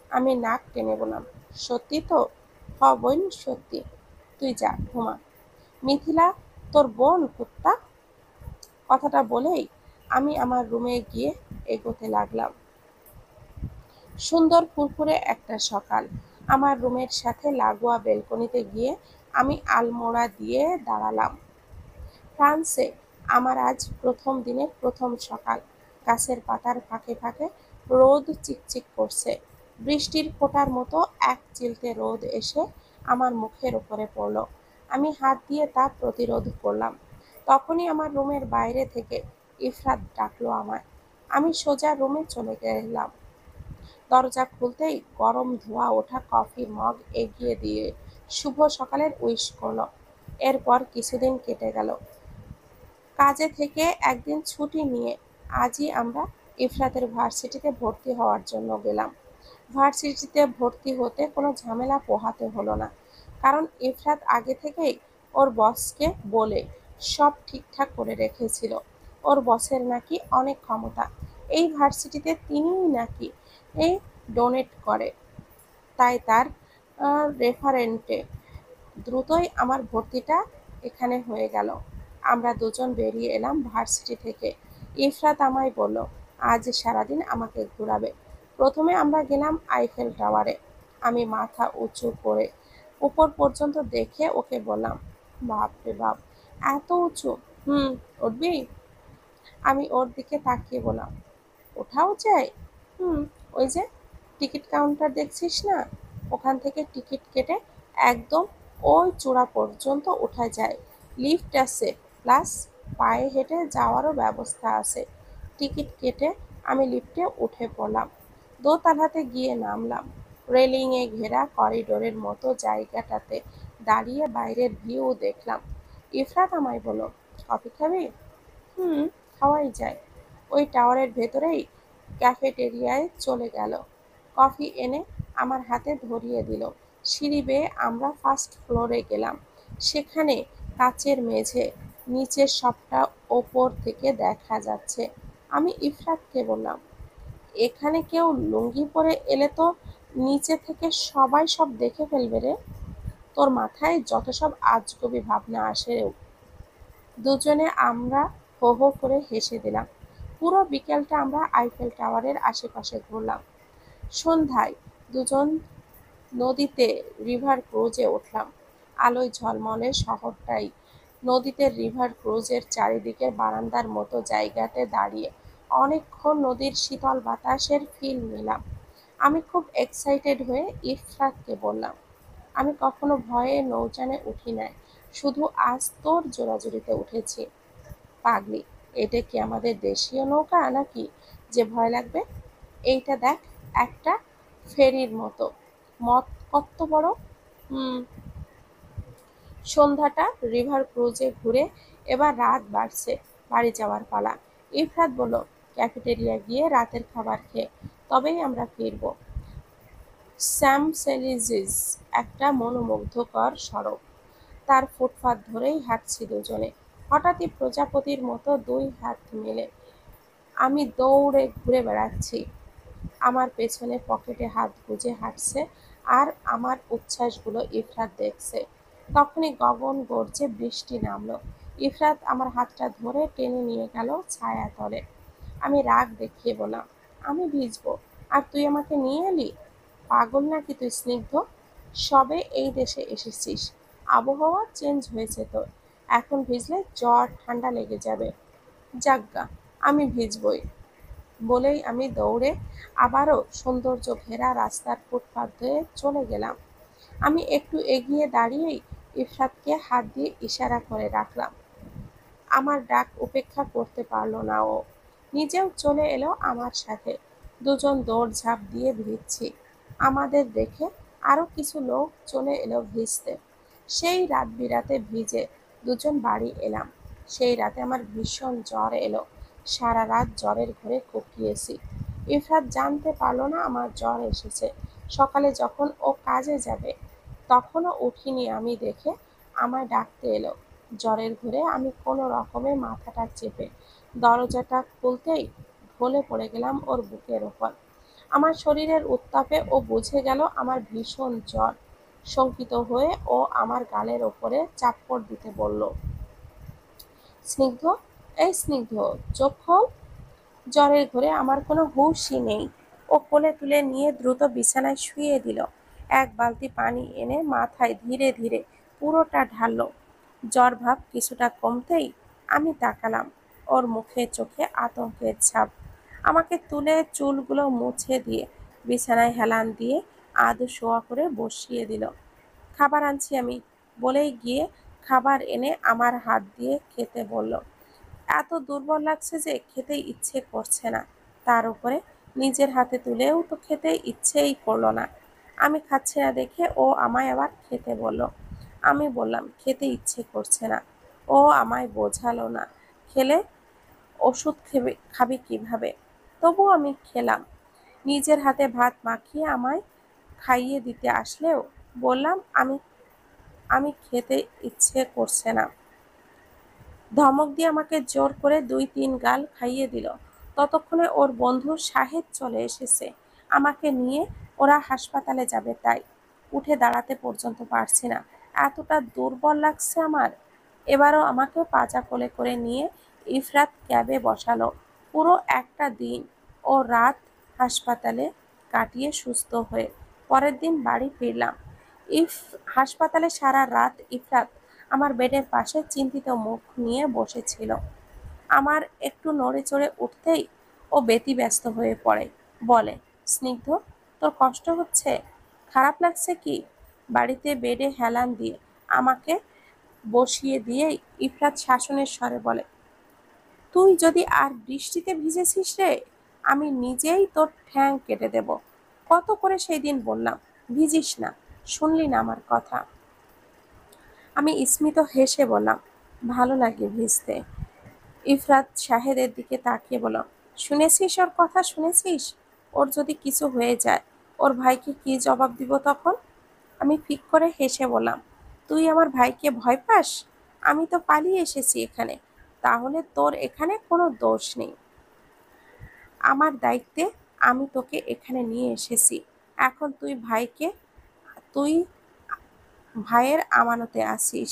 আমি নাক টেনে বললাম, সত্যি তো? হ বোন, সত্যি। তুই যা, ঘুমা। মিথিলা, তোর বোন কুত্তা। কথাটা বলেই আমি আমার রুমে গিয়ে এগোতে লাগলাম। সুন্দর ফুরফুরে একটা সকাল। আমার রুমের সাথে লাগোয়া বেলকনিতে গিয়ে আমি আলমোড়া দিয়ে দাঁড়ালাম। ফ্রান্সে আমার আজ প্রথম দিনের প্রথম সকাল। গাছের পাতার ফাঁকে ফাঁকে রোদ চিকচিক করছে। বৃষ্টির ফোঁটার মতো এক চিলতে রোদ এসে আমার মুখের উপরে পড়ল। আমি হাত দিয়ে তা প্রতিরোধ করলাম। তখনই আমার রুমের বাইরে থেকে ইফরাত ডাকলো আমায়। আমি সোজা রুমে চলে গেলাম। দরজা খুলতেই গরম ধোঁয়া ওঠা কফির মগ এগিয়ে দিয়ে শুভ সকালের উইশ করল। এরপর কিছুদিন কেটে গেল। কাজে থেকে একদিন ছুটি নিয়ে আজই আমরা ইফরাতের ভার্সিটিতে ভর্তি হওয়ার জন্য গেলাম। ভার্সিটিতে ভর্তি হতে কোনো ঝামেলা পোহাতে হলো না, কারণ ইফরাত আগে থেকেই ওর বসকে বলে সব ঠিকঠাক করে রেখেছিল। ওর বসের নাকি অনেক ক্ষমতা। এই ভার্সিটিতে তিনিই নাকি এই ডোনেট করে, তাই তার রেফারেন্টে দ্রুতই আমার ভর্তিটা এখানে হয়ে গেল। আমরা দুজন বেরিয়ে এলাম ভার্সিটি থেকে। ইফরাত আমায় বলল, আজ সারাদিন আমাকে ঘোরাবে। প্রথমে আমরা গেলাম আইফেল টাওয়ারে। আমি মাথা উঁচু করে উপর পর্যন্ত দেখে ওকে বললাম, বাপ রে বাপ, এত উঁচু! হুম, উঠবি? আমি ওর দিকে তাকিয়ে বললাম, ওঠাও যায়? হুম, ওই যে টিকিট কাউন্টার দেখছিস না, ওখান থেকে টিকিট কেটে একদম ওই চূড়া পর্যন্ত ওঠা যায়। লিফট আছে, প্লাস পায়ে হেঁটে যাওয়ারও ব্যবস্থা আছে। টিকিট কেটে আমি লিফটে উঠে পড়লাম। দোতলাতে গিয়ে নামলাম। রেলিংয়ে ঘেরা করিডোরের মতো জায়গাটাতে দাঁড়িয়ে বাইরের ভিউ দেখলাম। ইফরাত আমায় বলল, কফি খাবি? হুম, খাওয়াই যায়। ওই টাওয়ারের ভেতরেই ক্যাফেটেরিয়ায় চলে গেল। কফি এনে আমার হাতে ধরিয়ে দিল। সিঁড়ি বেয়ে আমরা ফার্স্ট ফ্লোরে গেলাম। সেখানে কাচের মেঝে, নিচের সবটা ওপর থেকে দেখা যাচ্ছে। আমি ইফরাতকে বললাম, এখানে কেউ লুঙ্গি পরে এলে তো নিচে থেকে সবাই সব দেখে ফেলবে রে। তোর মাথায় যত সব আজগুবি ভাবনা আসে রে। দুজনে আমরা হো হো করে হেসে দিলাম। পুরো বিকেলটা আমরা আইফেল টাওয়ারের আশেপাশে ঘুরলাম। সন্ধ্যায় দুজন নদীতে রিভার ক্রুজে উঠলাম। আলোয় ঝলমলে শহরটাই নদীতে রিভার ক্রুজের চারিদিকের বারান্দার মতো জায়গাতে দাঁড়িয়ে অনেকক্ষণ নদীর শীতল বাতাসের ফিল নিলাম। আমি খুব এক্সাইটেড হয়ে ইফরাতকে বললাম, আমি কখনো ভয়ে নৌযানে উঠি নাই, শুধু আজ তোর জোরাজুরিতে উঠেছি। পাগলি, এটা কি আমাদের দেশীয় নৌকা নাকি যে ভয় লাগবে? এইটা দেখ, একটা ফেরির মতো। মত কত বড়। হুম। সন্ধ্যাটা রিভার ক্রুজে ঘুরে এবার রাত বাড়ছে, বাড়ি যাওয়ার পালা। ইফরাত বলল, ক্যাফেটেরিয়া গিয়ে রাতের খাবার খেয়ে তবেই আমরা ফিরব। শ্যামসেলিজিস একটা মনোমুগ্ধকর সড়ক, তার ফুটপাত ধরেই হাঁটছি দুজনে। হঠাৎই প্রজাপতির মতো দুই হাত মেলে আমি দৌড়ে ঘুরে বেড়াচ্ছি। আমার পেছনে পকেটে হাত গুজে হাঁটছে, আর আমার উচ্ছ্বাসগুলো ইফরাত দেখছে। তখনই গগন গর্জে বৃষ্টি নামলো। ইফরাত আমার হাতটা ধরে টেনে নিয়ে গেল ছায়াতলে। আমি রাগ দেখিয়ে বললাম, আমি ভিজবো আর তুই আমাকে নিয়ে এলি? পাগল নাকি তুই স্নিগ্ধ? সবে এই দেশে এসেছিস, আবহাওয়া চেঞ্জ হয়েছে তোর, এখন ভিজলে জ্বর ঠান্ডা লেগে যাবে। যাজ্ঞা, আমি ভিজবই। বলেই আমি দৌড়ে আবারও সৌন্দর্য ঘেরা রাস্তার ফুটপাত ধরে চলে গেলাম। আমি একটু এগিয়ে দাঁড়িয়েই ইফরাতকে হাত দিয়ে ইশারা করে রাখলাম। আমার ডাক উপেক্ষা করতে পারল না ও, নিজেও চলে এলো আমার সাথে। দুজন দৌড়ঝাঁপ দিয়ে ভিজছি। আমাদের দেখে আরো কিছু লোক চলে এলো ভিজতে। সেই রাত বিরাতে ভিজে দুজন বাড়ি এলাম। সেই রাতে আমার ভীষণ জ্বর এলো। সারা রাত জ্বরের ঘরে কুকিয়েছি। ইফরাত জানতে পারলো না আমার জ্বর এসেছে। সকালে যখন ও কাজে যাবে তখনও উঠিনি আমি দেখে আমায় ডাকতে এলো। জ্বরের ঘোরে আমি কোনো রকমে মাথাটা চেপে দরজাটা খুলতেই ঢলে পড়ে গেলাম ওর বুকের ওপর। আমার শরীরের উত্তাপে ও বুঝে গেল আমার ভীষণ জ্বর। শঙ্কিত হয়ে ও আমার গালের ওপরে চাপড় দিতে বলল, স্নিগ্ধ, এই স্নিগ্ধ, চোখ খোল। জ্বরের ঘোরে আমার কোনো হুঁশই নেই। ও কোলে তুলে নিয়ে দ্রুত বিছানায় শুইয়ে দিল। এক বালতি পানি এনে মাথায় ধীরে ধীরে পুরোটা ঢালল। জ্বর ভাব কিছুটা কমতেই আমি তাকালাম। ওর মুখে চোখে আতঙ্কের ছাপ। আমাকে তুলে চুলগুলো মুছে দিয়ে বিছানায় হেলান দিয়ে আধ শোয়া করে বসিয়ে দিল। খাবার আনছি আমি, বলেই গিয়ে খাবার এনে আমার হাত দিয়ে খেতে বলল। এত দুর্বল লাগছে যে খেতে ইচ্ছে করছে না। তার উপরে নিজের হাতে তুলেও তো খেতে ইচ্ছেই করলো না। আমি খাচ্ছি না দেখে ও আমায় আবার খেতে বলল। আমি বললাম খেতে ইচ্ছে করছে না। ও আমায় বোঝালো না, খেলে ওষুধ খাবি কিভাবে। তবু আমি খেলাম। নিজের হাতে ভাত মাখিয়ে আমায় খাইয়ে দিতে আসলেও বললাম আমি আমি খেতে ইচ্ছে করছে না। ধমক দিয়ে আমাকে জোর করে ২-৩ গাল খাইয়ে দিল। ততক্ষণে ওর বন্ধু শাহেদ চলে এসেছে আমাকে নিয়ে। ওরা হাসপাতালে যাবে তাই। উঠে দাঁড়াতে পর্যন্ত পারছি না, এতটা দুর্বল লাগছে আমার। এবারও আমাকে পাজা কোলে করে নিয়ে ইফরাত ক্যাবে বসালো। পুরো একটা দিন ও রাত হাসপাতালে কাটিয়ে সুস্থ হয়ে পরের দিন বাড়ি ফিরলাম। ইফ হাসপাতালে সারা রাত ইফরাত আমার বেডের পাশে চিন্তিত মুখ নিয়ে বসেছিল। আমার একটু নড়েচড়ে উঠতেই ও ব্যতিব্যস্ত হয়ে পড়ে। বলে, স্নিগ্ধ, তোর কষ্ট হচ্ছে? খারাপ লাগছে কি? বাড়িতে বেডে হেলান দিয়ে আমাকে বসিয়ে দিয়েই ইফরাত শাসনের স্বরে বলে, তুই যদি আর বৃষ্টিতে ভিজেছিস রে, আমি নিজেই তোর ঠ্যাং কেটে দেব। কত করে সেই দিন বললাম ভিজিস না, শুনলি না আমার কথা। আমি স্মিত হেসে বললাম, ভালো লাগে ভিজতে। ইফরাত শাহেদের দিকে তাকিয়ে বলল, শুনেছিস ওর কথা, শুনেছিস? ওর যদি কিছু হয়ে যায় ওর ভাইকে কি জবাব দিব তখন? আমি ফিক করে হেসে বললাম, তুই আমার ভাইকে ভয় পাস? আমি তো পালিয়ে এসেছি এখানে। তাহলে তোর এখানে কোনো দোষ নেই। আমার দায়িত্বে আমি তোকে এখানে নিয়ে এসেছি। এখন তুই ভাইয়ের আমানতে আছিস।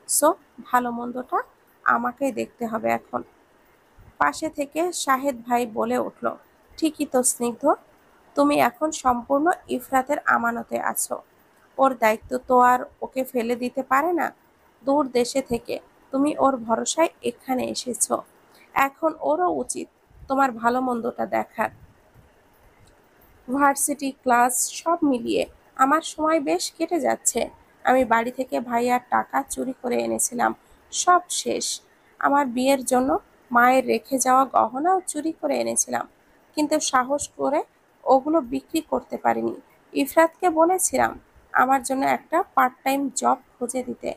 সো ভালো মন্দটা আমাকেই দেখতে হবে এখন। পাশে থেকে শাহেদ ভাই বলে উঠল, ঠিকই তো স্নিগ্ধ, তুমি এখন সম্পূর্ণ ইফরাতের আমানতে আছো। ওর দায়িত্ব তো আর ওকে ফেলে দিতে পারে না। দূর দেশে থেকে তুমি ওর ভরসায় এখানে এসেছো। এখন ওরও উচিত তোমার ভালো মন্দটা দেখার। ভার্সিটি, ক্লাস সব মিলিয়ে আমার সময় বেশ কেটে যাচ্ছে। আমি বাড়ি থেকে ভাইয়ার টাকা চুরি করে এনেছিলাম, সব শেষ। আমার বিয়ের জন্য মায়ের রেখে যাওয়া গহনাও চুরি করে এনেছিলাম, কিন্তু সাহস করে ওগুলো বিক্রি করতে পারিনি। ইফরাতকে বলেছিলাম আমার জন্য একটা পার্ট টাইম জব খুঁজে দিতে,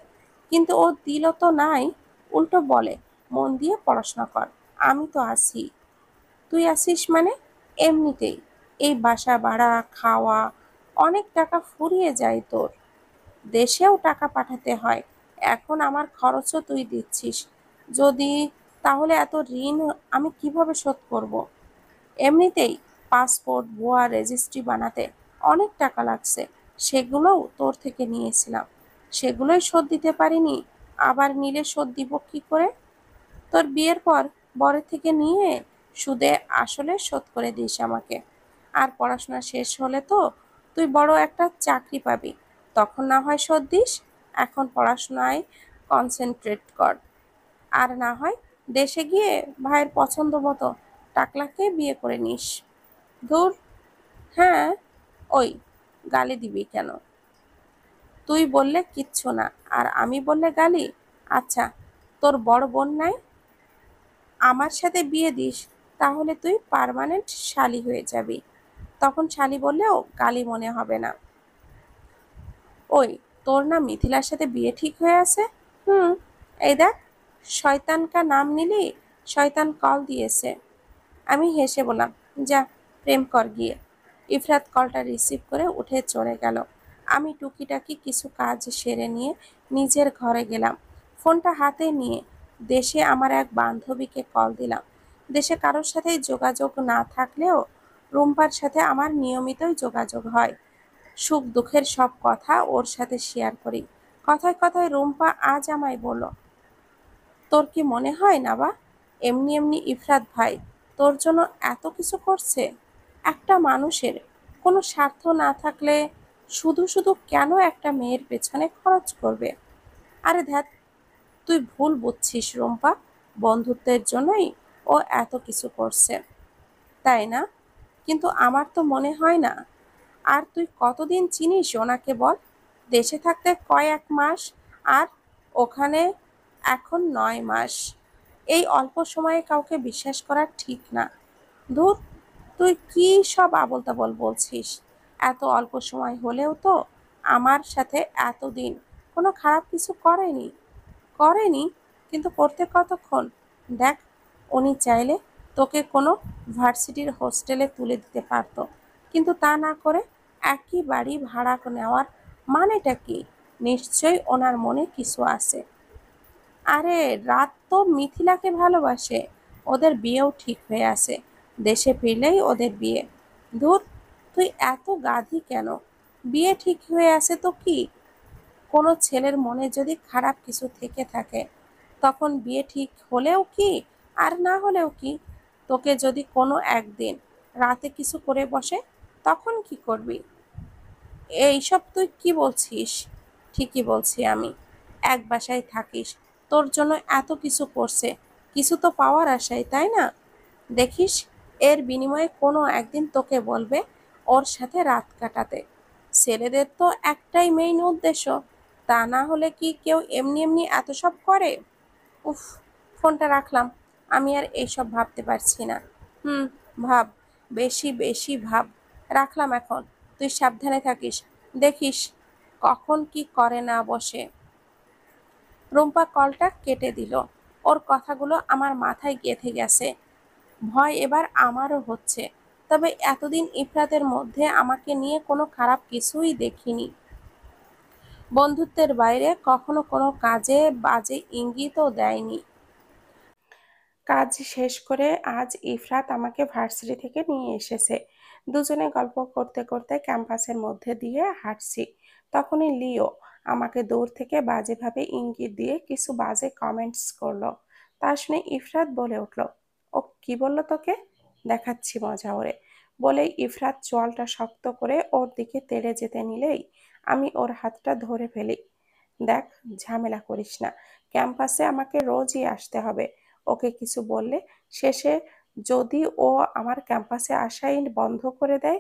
কিন্তু ও দিল তো নাই, উল্টো বলে মন দিয়ে পড়াশোনা কর। আমি তো আছি। তুই আসিস মানে? এমনিতেই এই বাসা ভাড়া, খাওয়া, অনেক টাকা ফুরিয়ে যায় তোর। দেশেও টাকা পাঠাতে হয়। এখন আমার খরচও তুই দিচ্ছিস। যদি তাহলে এত ঋণ আমি কিভাবে শোধ করব? এমনিতেই পাসপোর্ট, ভুয়া রেজিস্ট্রি বানাতে অনেক টাকা লাগছে। সেগুলোও তোর থেকে নিয়েছিলাম। সেগুলোই শোধ দিতে পারিনি। আবার নিলে শোধ দিব কি করে? তোর বিয়ের পর বরের থেকে নিয়ে সুদে আসলে শোধ করে দিস আমাকে। আর পড়াশোনা শেষ হলে তো তুই বড় একটা চাকরি পাবি, তখন না হয় শোধ দিস। এখন পড়াশোনায় কনসেন্ট্রেট কর। আর না হয় দেশে গিয়ে ভাইয়ের পছন্দ মতো টাকলাকে বিয়ে করে নিস। ধুর। হ্যাঁ, ওই, গালি দিবি কেন? তুই বললে কিচ্ছু না, আর আমি বললে গালি? আচ্ছা, তোর বড় বোন নাই? আমার সাথে বিয়ে দিস, তাহলে তুই পার্মানেন্ট শালি হয়ে যাবি। তখন শালি বললেও গালি মনে হবে না। ওই, তোর না মিথিলার সাথে বিয়ে ঠিক হয়ে আছে? হুম, এই দেখ, শয়তান কা নাম নিলি, শয়তান কল দিয়েছে। আমি হেসে বললাম, যা, প্রেম কর গিয়ে। ইফরাত কলটা রিসিভ করে উঠে চলে গেল। আমি টুকিটাকি কিছু কাজ সেরে নিয়ে নিজের ঘরে গেলাম। ফোনটা হাতে নিয়ে দেশে আমার এক বান্ধবীকে কল দিলাম। দেশে কারোর সাথেই যোগাযোগ না থাকলেও রুম্পার সাথে আমার নিয়মিতই যোগাযোগ হয়। সুখ দুঃখের সব কথা ওর সাথে শেয়ার করি। কথায় কথায় রুম্পা আজ আমায় বলল, তোর কি মনে হয় না বা, এমনি এমনি ইফরাত ভাই তোর জন্য এত কিছু করছে? একটা মানুষের কোনো স্বার্থ না থাকলে শুধু শুধু কেন একটা মেয়ের পেছনে খরচ করবে? আরে ধ্যাত, তুই ভুল বুঝছিস রুম্পা। বন্ধুত্বের জন্যই ও এত কিছু করছে, তাই না? কিন্তু আমার তো মনে হয় না। আর তুই কতদিন চিনিস ওনাকে বল? দেশে থাকতে কয়েক মাস, আর ওখানে এখন 9 মাস। এই অল্প সময়ে কাউকে বিশ্বাস করা ঠিক না। ধুর, তুই কি সব আবোল তাবোল বলছিস? এত অল্প সময় হলেও তো আমার সাথে এতদিন কোনো খারাপ কিছু করেনি। কিন্তু করতে কতক্ষণ? দেখ, উনি চাইলে তোকে কোনো ভার্সিটির হোস্টেলে তুলে দিতে পারতো, কিন্তু তা না করে একই বাড়ি ভাড়া নেওয়ার মানেটা কি? নিশ্চয়ই ওনার মনে কিছু আছে। আরে রাত তো মিথিলাকে ভালোবাসে। ওদের বিয়েও ঠিক হয়ে আছে। দেশে ফিরলেই ওদের বিয়ে। ধুর, তুই এত গাধি কেন? বিয়ে ঠিক হয়ে আছে তো কি? কোনো ছেলের মনে যদি খারাপ কিছু থেকে থাকে, তখন বিয়ে ঠিক হলেও কি আর না হলেও কি? তোকে যদি কোনো একদিন রাতে কিছু করে বসে, তখন কি করবি? এইসব তুই কি বলছিস? ঠিকই বলছি আমি। এক বাসায় থাকিস, তোর জন্য এত কিছু করছে, কিছু তো পাওয়ার আশায়, তাই না? দেখিস, এর বিনিময়ে কোনো একদিন তোকে বলবে ওর সাথে রাত কাটাতে। ছেলেদের তো একটাই মেইন উদ্দেশ্য, তা না হলে কি কেউ এমনি এমনি এত সব করে? উফ, ফোনটা রাখলাম। আমি আর এইসব ভাবতে পারছি না। হুম, ভাব, বেশি বেশি ভাব। রাখলাম এখন। তুই সাবধানে থাকিস। দেখিস কখন কি করে না বসে। রুম্পা কলটা কেটে দিল। ওর কথাগুলো আমার মাথায় গেঁথে গেছে। ভয় এবার আমারও হচ্ছে। তবে এতদিন ইফরাতের মধ্যে আমাকে নিয়ে কোনো খারাপ কিছুই দেখিনি। বন্ধুত্বের বাইরে কখনো কোনো কাজে বাজে ইঙ্গিতও দেয়নি। কাজ শেষ করে আজ ইফরাত আমাকে ভার্সিটি থেকে নিয়ে এসেছে। দুজনে গল্প করতে করতে ক্যাম্পাসের মধ্যে দিয়ে হাঁটছি। তখনই লিও আমাকে দূর থেকে বাজেভাবে ইঙ্গিত দিয়ে কিছু বাজে কমেন্টস করলো। তা শুনে ইফরাত বলে উঠল, ও কি বললো তোকে? দেখাচ্ছি মজা ওরে। বলেই ইফরাত চোয়ালটা শক্ত করে ওর দিকে তেড়ে যেতে নিলেই আমি ওর হাতটা ধরে ফেলি। দেখ, ঝামেলা করিস না। ক্যাম্পাসে আমাকে রোজই আসতে হবে। ওকে কিছু বললে শেষে যদি ও আমার ক্যাম্পাসে আসাই বন্ধ করে দেয়।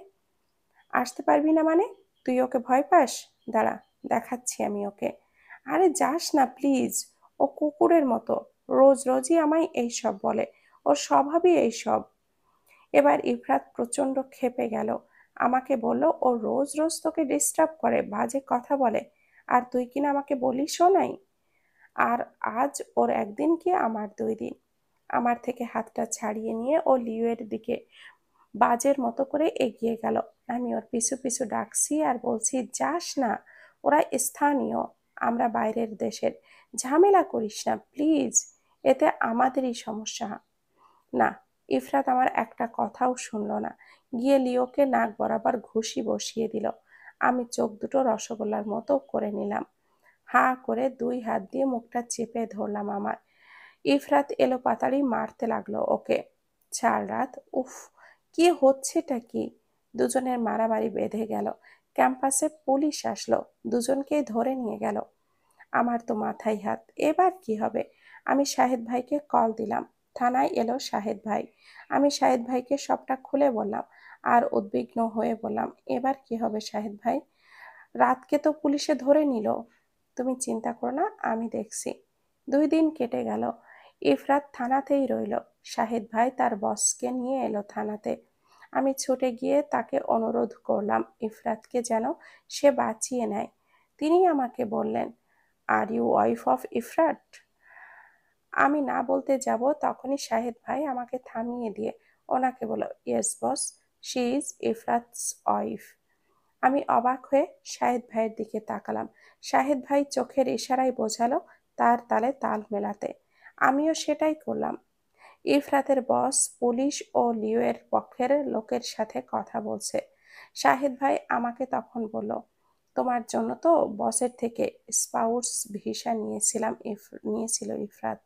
আসতে পারবি না মানে? তুই ওকে ভয় পাস? দাঁড়া, দেখাচ্ছি আমি ওকে। আরে যাস না প্লিজ। ও কুকুরের মতো রোজ রোজই আমায় এইসব বলে। ওর স্বভাবই এইসব। এবার ইফরাত প্রচন্ড ক্ষেপে গেল। আমাকে বলল, ও রোজ রোজ তোকে ডিস্টার্ব করে, বাজে কথা বলে, আর তুই কিনা আমাকে বলিসও নাই। আর আজ ওর একদিন কি আমার 2 দিন। আমার থেকে হাতটা ছাড়িয়ে নিয়ে ও লিওয়ের দিকে বাজের মতো করে এগিয়ে গেল। আমি ওর পিছু পিছু ডাকছি আর বলছি, যাস না, ওরা স্থানীয়, আমরা বাইরের দেশের। ঝামেলা করিস না প্লিজ, এতে আমাদেরই সমস্যা। না, ইফরাত আমার একটা কথাও শুনলো না। গিয়ে লিওকে নাক বরাবর ঘুষি বসিয়ে দিল। আমি চোখ দুটো রসগোল্লার মতো করে নিলাম। হাঁ করে 2 হাত দিয়ে মুখটা চেপে ধরলাম আমার। ইফরাত এলোপাতাড়ি মারতে লাগলো ওকে। ছাড় রাত, উফ, কি হচ্ছেটা কি? দুজনের মারামারি বেঁধে গেল। ক্যাম্পাসে পুলিশ আসলো, দুজনকেই ধরে নিয়ে গেল। আমার তো মাথায় হাত। এবার কি হবে? আমি শাহেদ ভাইকে কল দিলাম। থানায় এলো শাহেদ ভাই। আমি শাহেদ ভাইকে সবটা খুলে বললাম আর উদ্বিগ্ন হয়ে বললাম, এবার কি হবে শাহেদ ভাই? রাতকে তো পুলিশে ধরে নিল। তুমি চিন্তা করো না, আমি দেখছি। 2 দিন কেটে গেল। ইফরাত থানাতেই রইল। শাহেদ ভাই তার বসকে নিয়ে এলো থানাতে। আমি ছুটে গিয়ে তাকে অনুরোধ করলাম ইফরাতকে যেন সে বাঁচিয়ে নেয়। তিনি আমাকে বললেন, are you wife of Ifrat? আমি না বলতে যাব তখনই শাহেদ ভাই আমাকে থামিয়ে দিয়ে ওনাকে বলল, yes boss, she is Ifrat's wife. আমি অবাক হয়ে শাহেদ ভাইয়ের দিকে তাকালাম। শাহেদ ভাই চোখের ইশারায় বোঝালো তার তালে তাল মেলাতে। আমিও সেটাই করলাম। ইফরাতের বস পুলিশ ও লিওয়ের পক্ষের লোকের সাথে কথা বলছে। শাহেদ ভাই আমাকে তখন বলল, তোমার জন্য তো বসের থেকে স্পাউস ভিসা নিয়েছিল ইফরাত,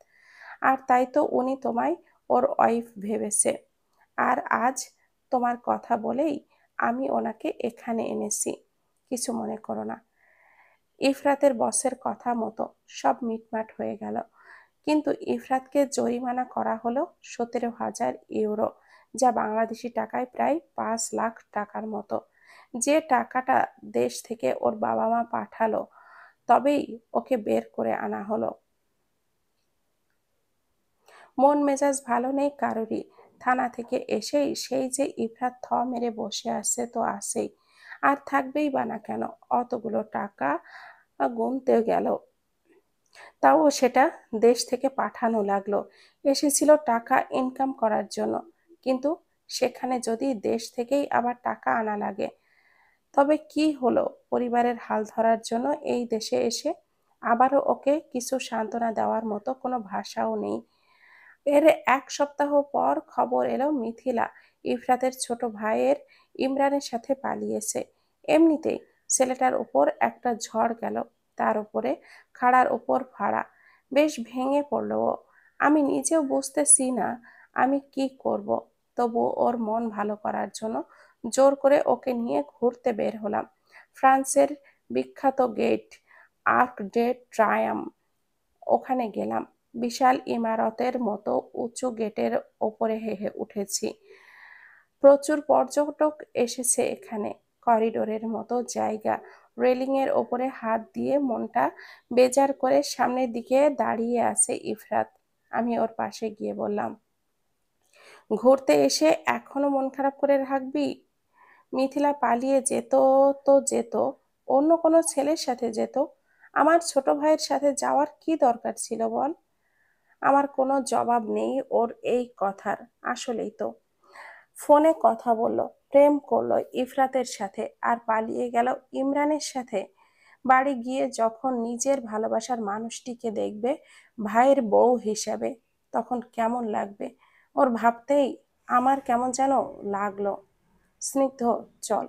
আর তাই তো উনি তোমায় ওর ওয়াইফ ভেবেছে। আর আজ তোমার কথা বলেই আমি ওনাকে এখানে এনেছি। কিছু মনে করো না। ইফরাতের বসের কথা মতো সব মিটমাট হয়ে গেল। কিন্তু ইফরাতকে জরিমানা করা হলো 17,000 ইউরো, যা বাংলাদেশি টাকায় প্রায় 5 লাখ টাকার মতো। যে টাকাটা দেশ থেকে ওর বাবা মা পাঠালো, তবেই ওকে বের করে আনা হলো। মন মেজাজ ভালো নেই কারোরই। থানা থেকে এসেই সেই যে ইফরাত মেরে বসে আছে তো আছেই, আর থাকবেই বা না কেন? অতগুলো টাকা গুনতে গেল, তাও সেটা দেশ থেকে পাঠানো লাগলো। এসেছিল টাকা ইনকাম করার জন্য, কিন্তু সেখানে যদি দেশ থেকেই আবার টাকা আনা লাগে, তবে কি হলো? পরিবারের হাল ধরার জন্য এই দেশে এসে আবারও ওকে কিছু সান্ত্বনা দেওয়ার মতো কোনো ভাষাও নেই। এর 1 সপ্তাহ পর খবর এলো মিথিলা ইফরাতের ছোট ভাইয়ের ইমরানের সাথে পালিয়েছে। এমনিতেই ছেলেটার উপর একটা ঝড় গেল, তার উপরে খাড়ার উপর ভাড়া। বেশ ভেঙে পড়ল ও। আমি নিজেও বুঝতেছি না আমি কি করব। তবু ওর মন ভালো করার জন্য জোর করে ওকে নিয়ে ঘুরতে বের হলাম। ফ্রান্সের বিখ্যাত গেট, আর্ক ডে ট্রায়াম্ফ, ওখানে গেলাম। বিশাল ইমারতের মতো উঁচু গেটের ওপরে হেহে উঠেছি। প্রচুর পর্যটক এসেছে এখানে। করিডোরের মতো জায়গা, রেলিং এর ওপরে হাত দিয়ে মনটা বেজার করে সামনের দিকে দাঁড়িয়ে আছে ইফরাত। আমি ওর পাশে গিয়ে বললাম, ঘুরতে এসে এখনো মন খারাপ করে রাখবি? মিথিলা পালিয়ে যেত তো যেত, অন্য কোনো ছেলের সাথে যেত। আমার ছোট ভাইয়ের সাথে যাওয়ার কি দরকার ছিল বল? আমার কোনো জবাব নেই ওর এই কথার। আসলেই তো ফোনে কথা বলল, প্রেম করলো ইফরাতের সাথে, আর পালিয়ে গেল ইমরানের সাথে। বাড়ি গিয়ে যখন নিজের ভালোবাসার মানুষটিকে দেখবে ভাইয়ের বউ হিসাবে, তখন কেমন লাগবে ওর ভাবতেই আমার কেমন যেন লাগলো। স্নিগ্ধ, চল।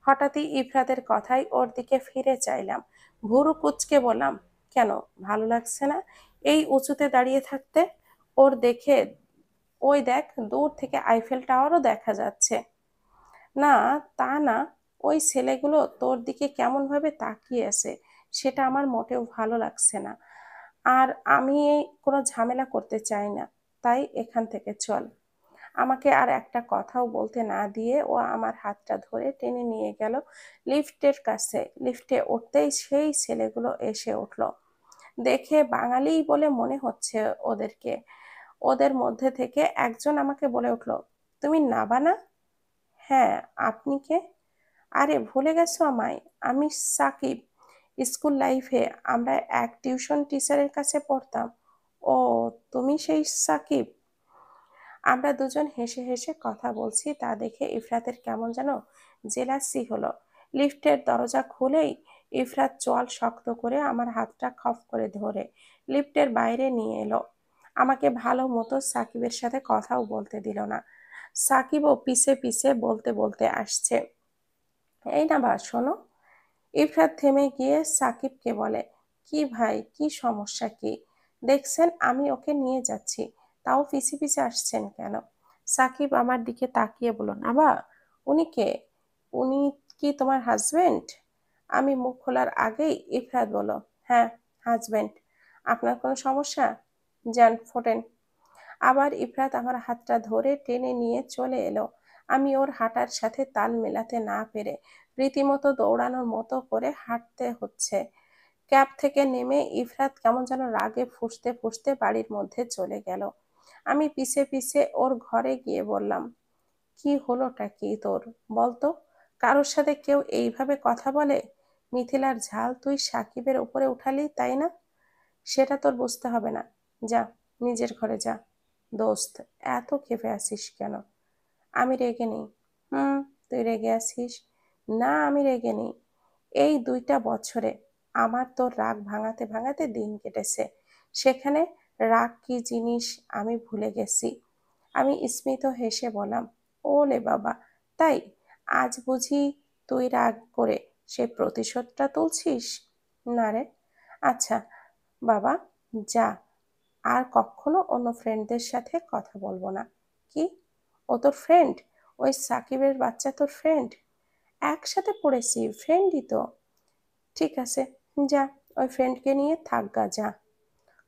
হঠাৎই ইফরাতের কথায় ওর দিকে ফিরে চাইলাম। ভুরু কুঁচকে বললাম, কেন, ভালো লাগছে না এই উঁচুতে দাঁড়িয়ে থাকতে? ওর দেখে, ওই দেখ, দূর থেকে আইফেল টাওয়ারও দেখা যাচ্ছে। না, তা না, ওই ছেলেগুলো তোর দিকে কেমন ভাবে তাকিয়ে আছে, সেটা আমার মোটেও ভালো লাগছে না। আর আমি কোনো ঝামেলা করতে চাই না, তাই এখান থেকে চল। আমাকে আর একটা কথাও বলতে না দিয়ে ও আমার হাতটা ধরে টেনে নিয়ে গেল লিফটের কাছে। লিফটে উঠতেই সেই ছেলেগুলো এসে উঠলো। দেখে বাঙালিই বলে মনে হচ্ছে ওদেরকে। ওদের মধ্যে থেকে একজন আমাকে বলে উঠলো, তুমি নাবা না? হ্যাঁ, আপনি কে? আরে ভুলে গেছো আমায়? আমি সাকিব। স্কুল লাইফে আমরা এক টিউশন টিচারের কাছে পড়তাম। ও, তুমি সেই সাকিব? আমরা দুজন হেসে হেসে কথা বলছি তা দেখে ইফরাতের কেমন যেন জেলাসি হলো। লিফটের দরজা খুলেই ইফরাত চোয়াল শক্ত করে আমার হাতটা খপ করে ধরে লিফটের বাইরে নিয়ে এলো। আমাকে ভালো মতো সাকিবের সাথে কথাও বলতে দিল না। সাকিবও পিছে পিছে বলতে বলতে আসছে, এই না বা শোনো। ইফরাত থেমে গিয়ে সাকিবকে বলে, কি ভাই, কি সমস্যা কি? দেখছেন আমি ওকে নিয়ে যাচ্ছি, তাও পিছে পিছে আসছেন কেন? সাকিব আমার দিকে তাকিয়ে বলল, না বা, উনি কে? উনি কি তোমার হাজবেন্ড? আমি মুখ খোলার আগেই ইফরাত বলল, হ্যাঁ, হাজবেন্ড। আপনার কোনো সমস্যা? যান, ফোটেন। আবার ইফরাত আমার হাতটা ধরে টেনে নিয়ে চলে এলো। আমি ওর হাঁটার সাথে তাল মেলাতে না পেরে রীতিমতো দৌড়ানোর মতো করে হাঁটতে হচ্ছে। ক্যাব থেকে নেমে ইফরাত কেমন যেন রাগে ফুঁসতে ফুঁসতে বাড়ির মধ্যে চলে গেল। আমি পিছে পিছে ওর ঘরে গিয়ে বললাম, কি হলোটা কি তোর, বলতো? কারোর সাথে কেউ এইভাবে কথা বলে? মিথিলার ঝাল তুই সাকিবের উপরে উঠালি, তাই না? সেটা তোর বুঝতে হবে না। যা, নিজের ঘরে যা। দোস্ত, এত ক্ষেপে আছিস কেন? আমি রেগে নেই। হুম, তুই রেগে আছিস? না, আমি রেগে নেই। এই 2টা বছরে আমার তোর রাগ ভাঙাতে ভাঙাতে দিন কেটেছে। সেখানে রাগ কি জিনিস আমি ভুলে গেছি। আমি স্মিত হেসে বললাম, ওলে বাবা, তাই? আজ বুঝি তুই রাগ করে সে প্রতিশোধটা তুলছিস? না রে। আচ্ছা বাবা, যা, আর কখনো অন্য ফ্রেন্ডদের সাথে কথা বলবো না। কি? ও তোর ফ্রেন্ড? ওই সাকিবের বাচ্চা তোর ফ্রেন্ড? একসাথে পড়েছি, ফ্রেন্ডই তো। ঠিক আছে, যা, ওই ফ্রেন্ডকে নিয়ে থাক গা, যা।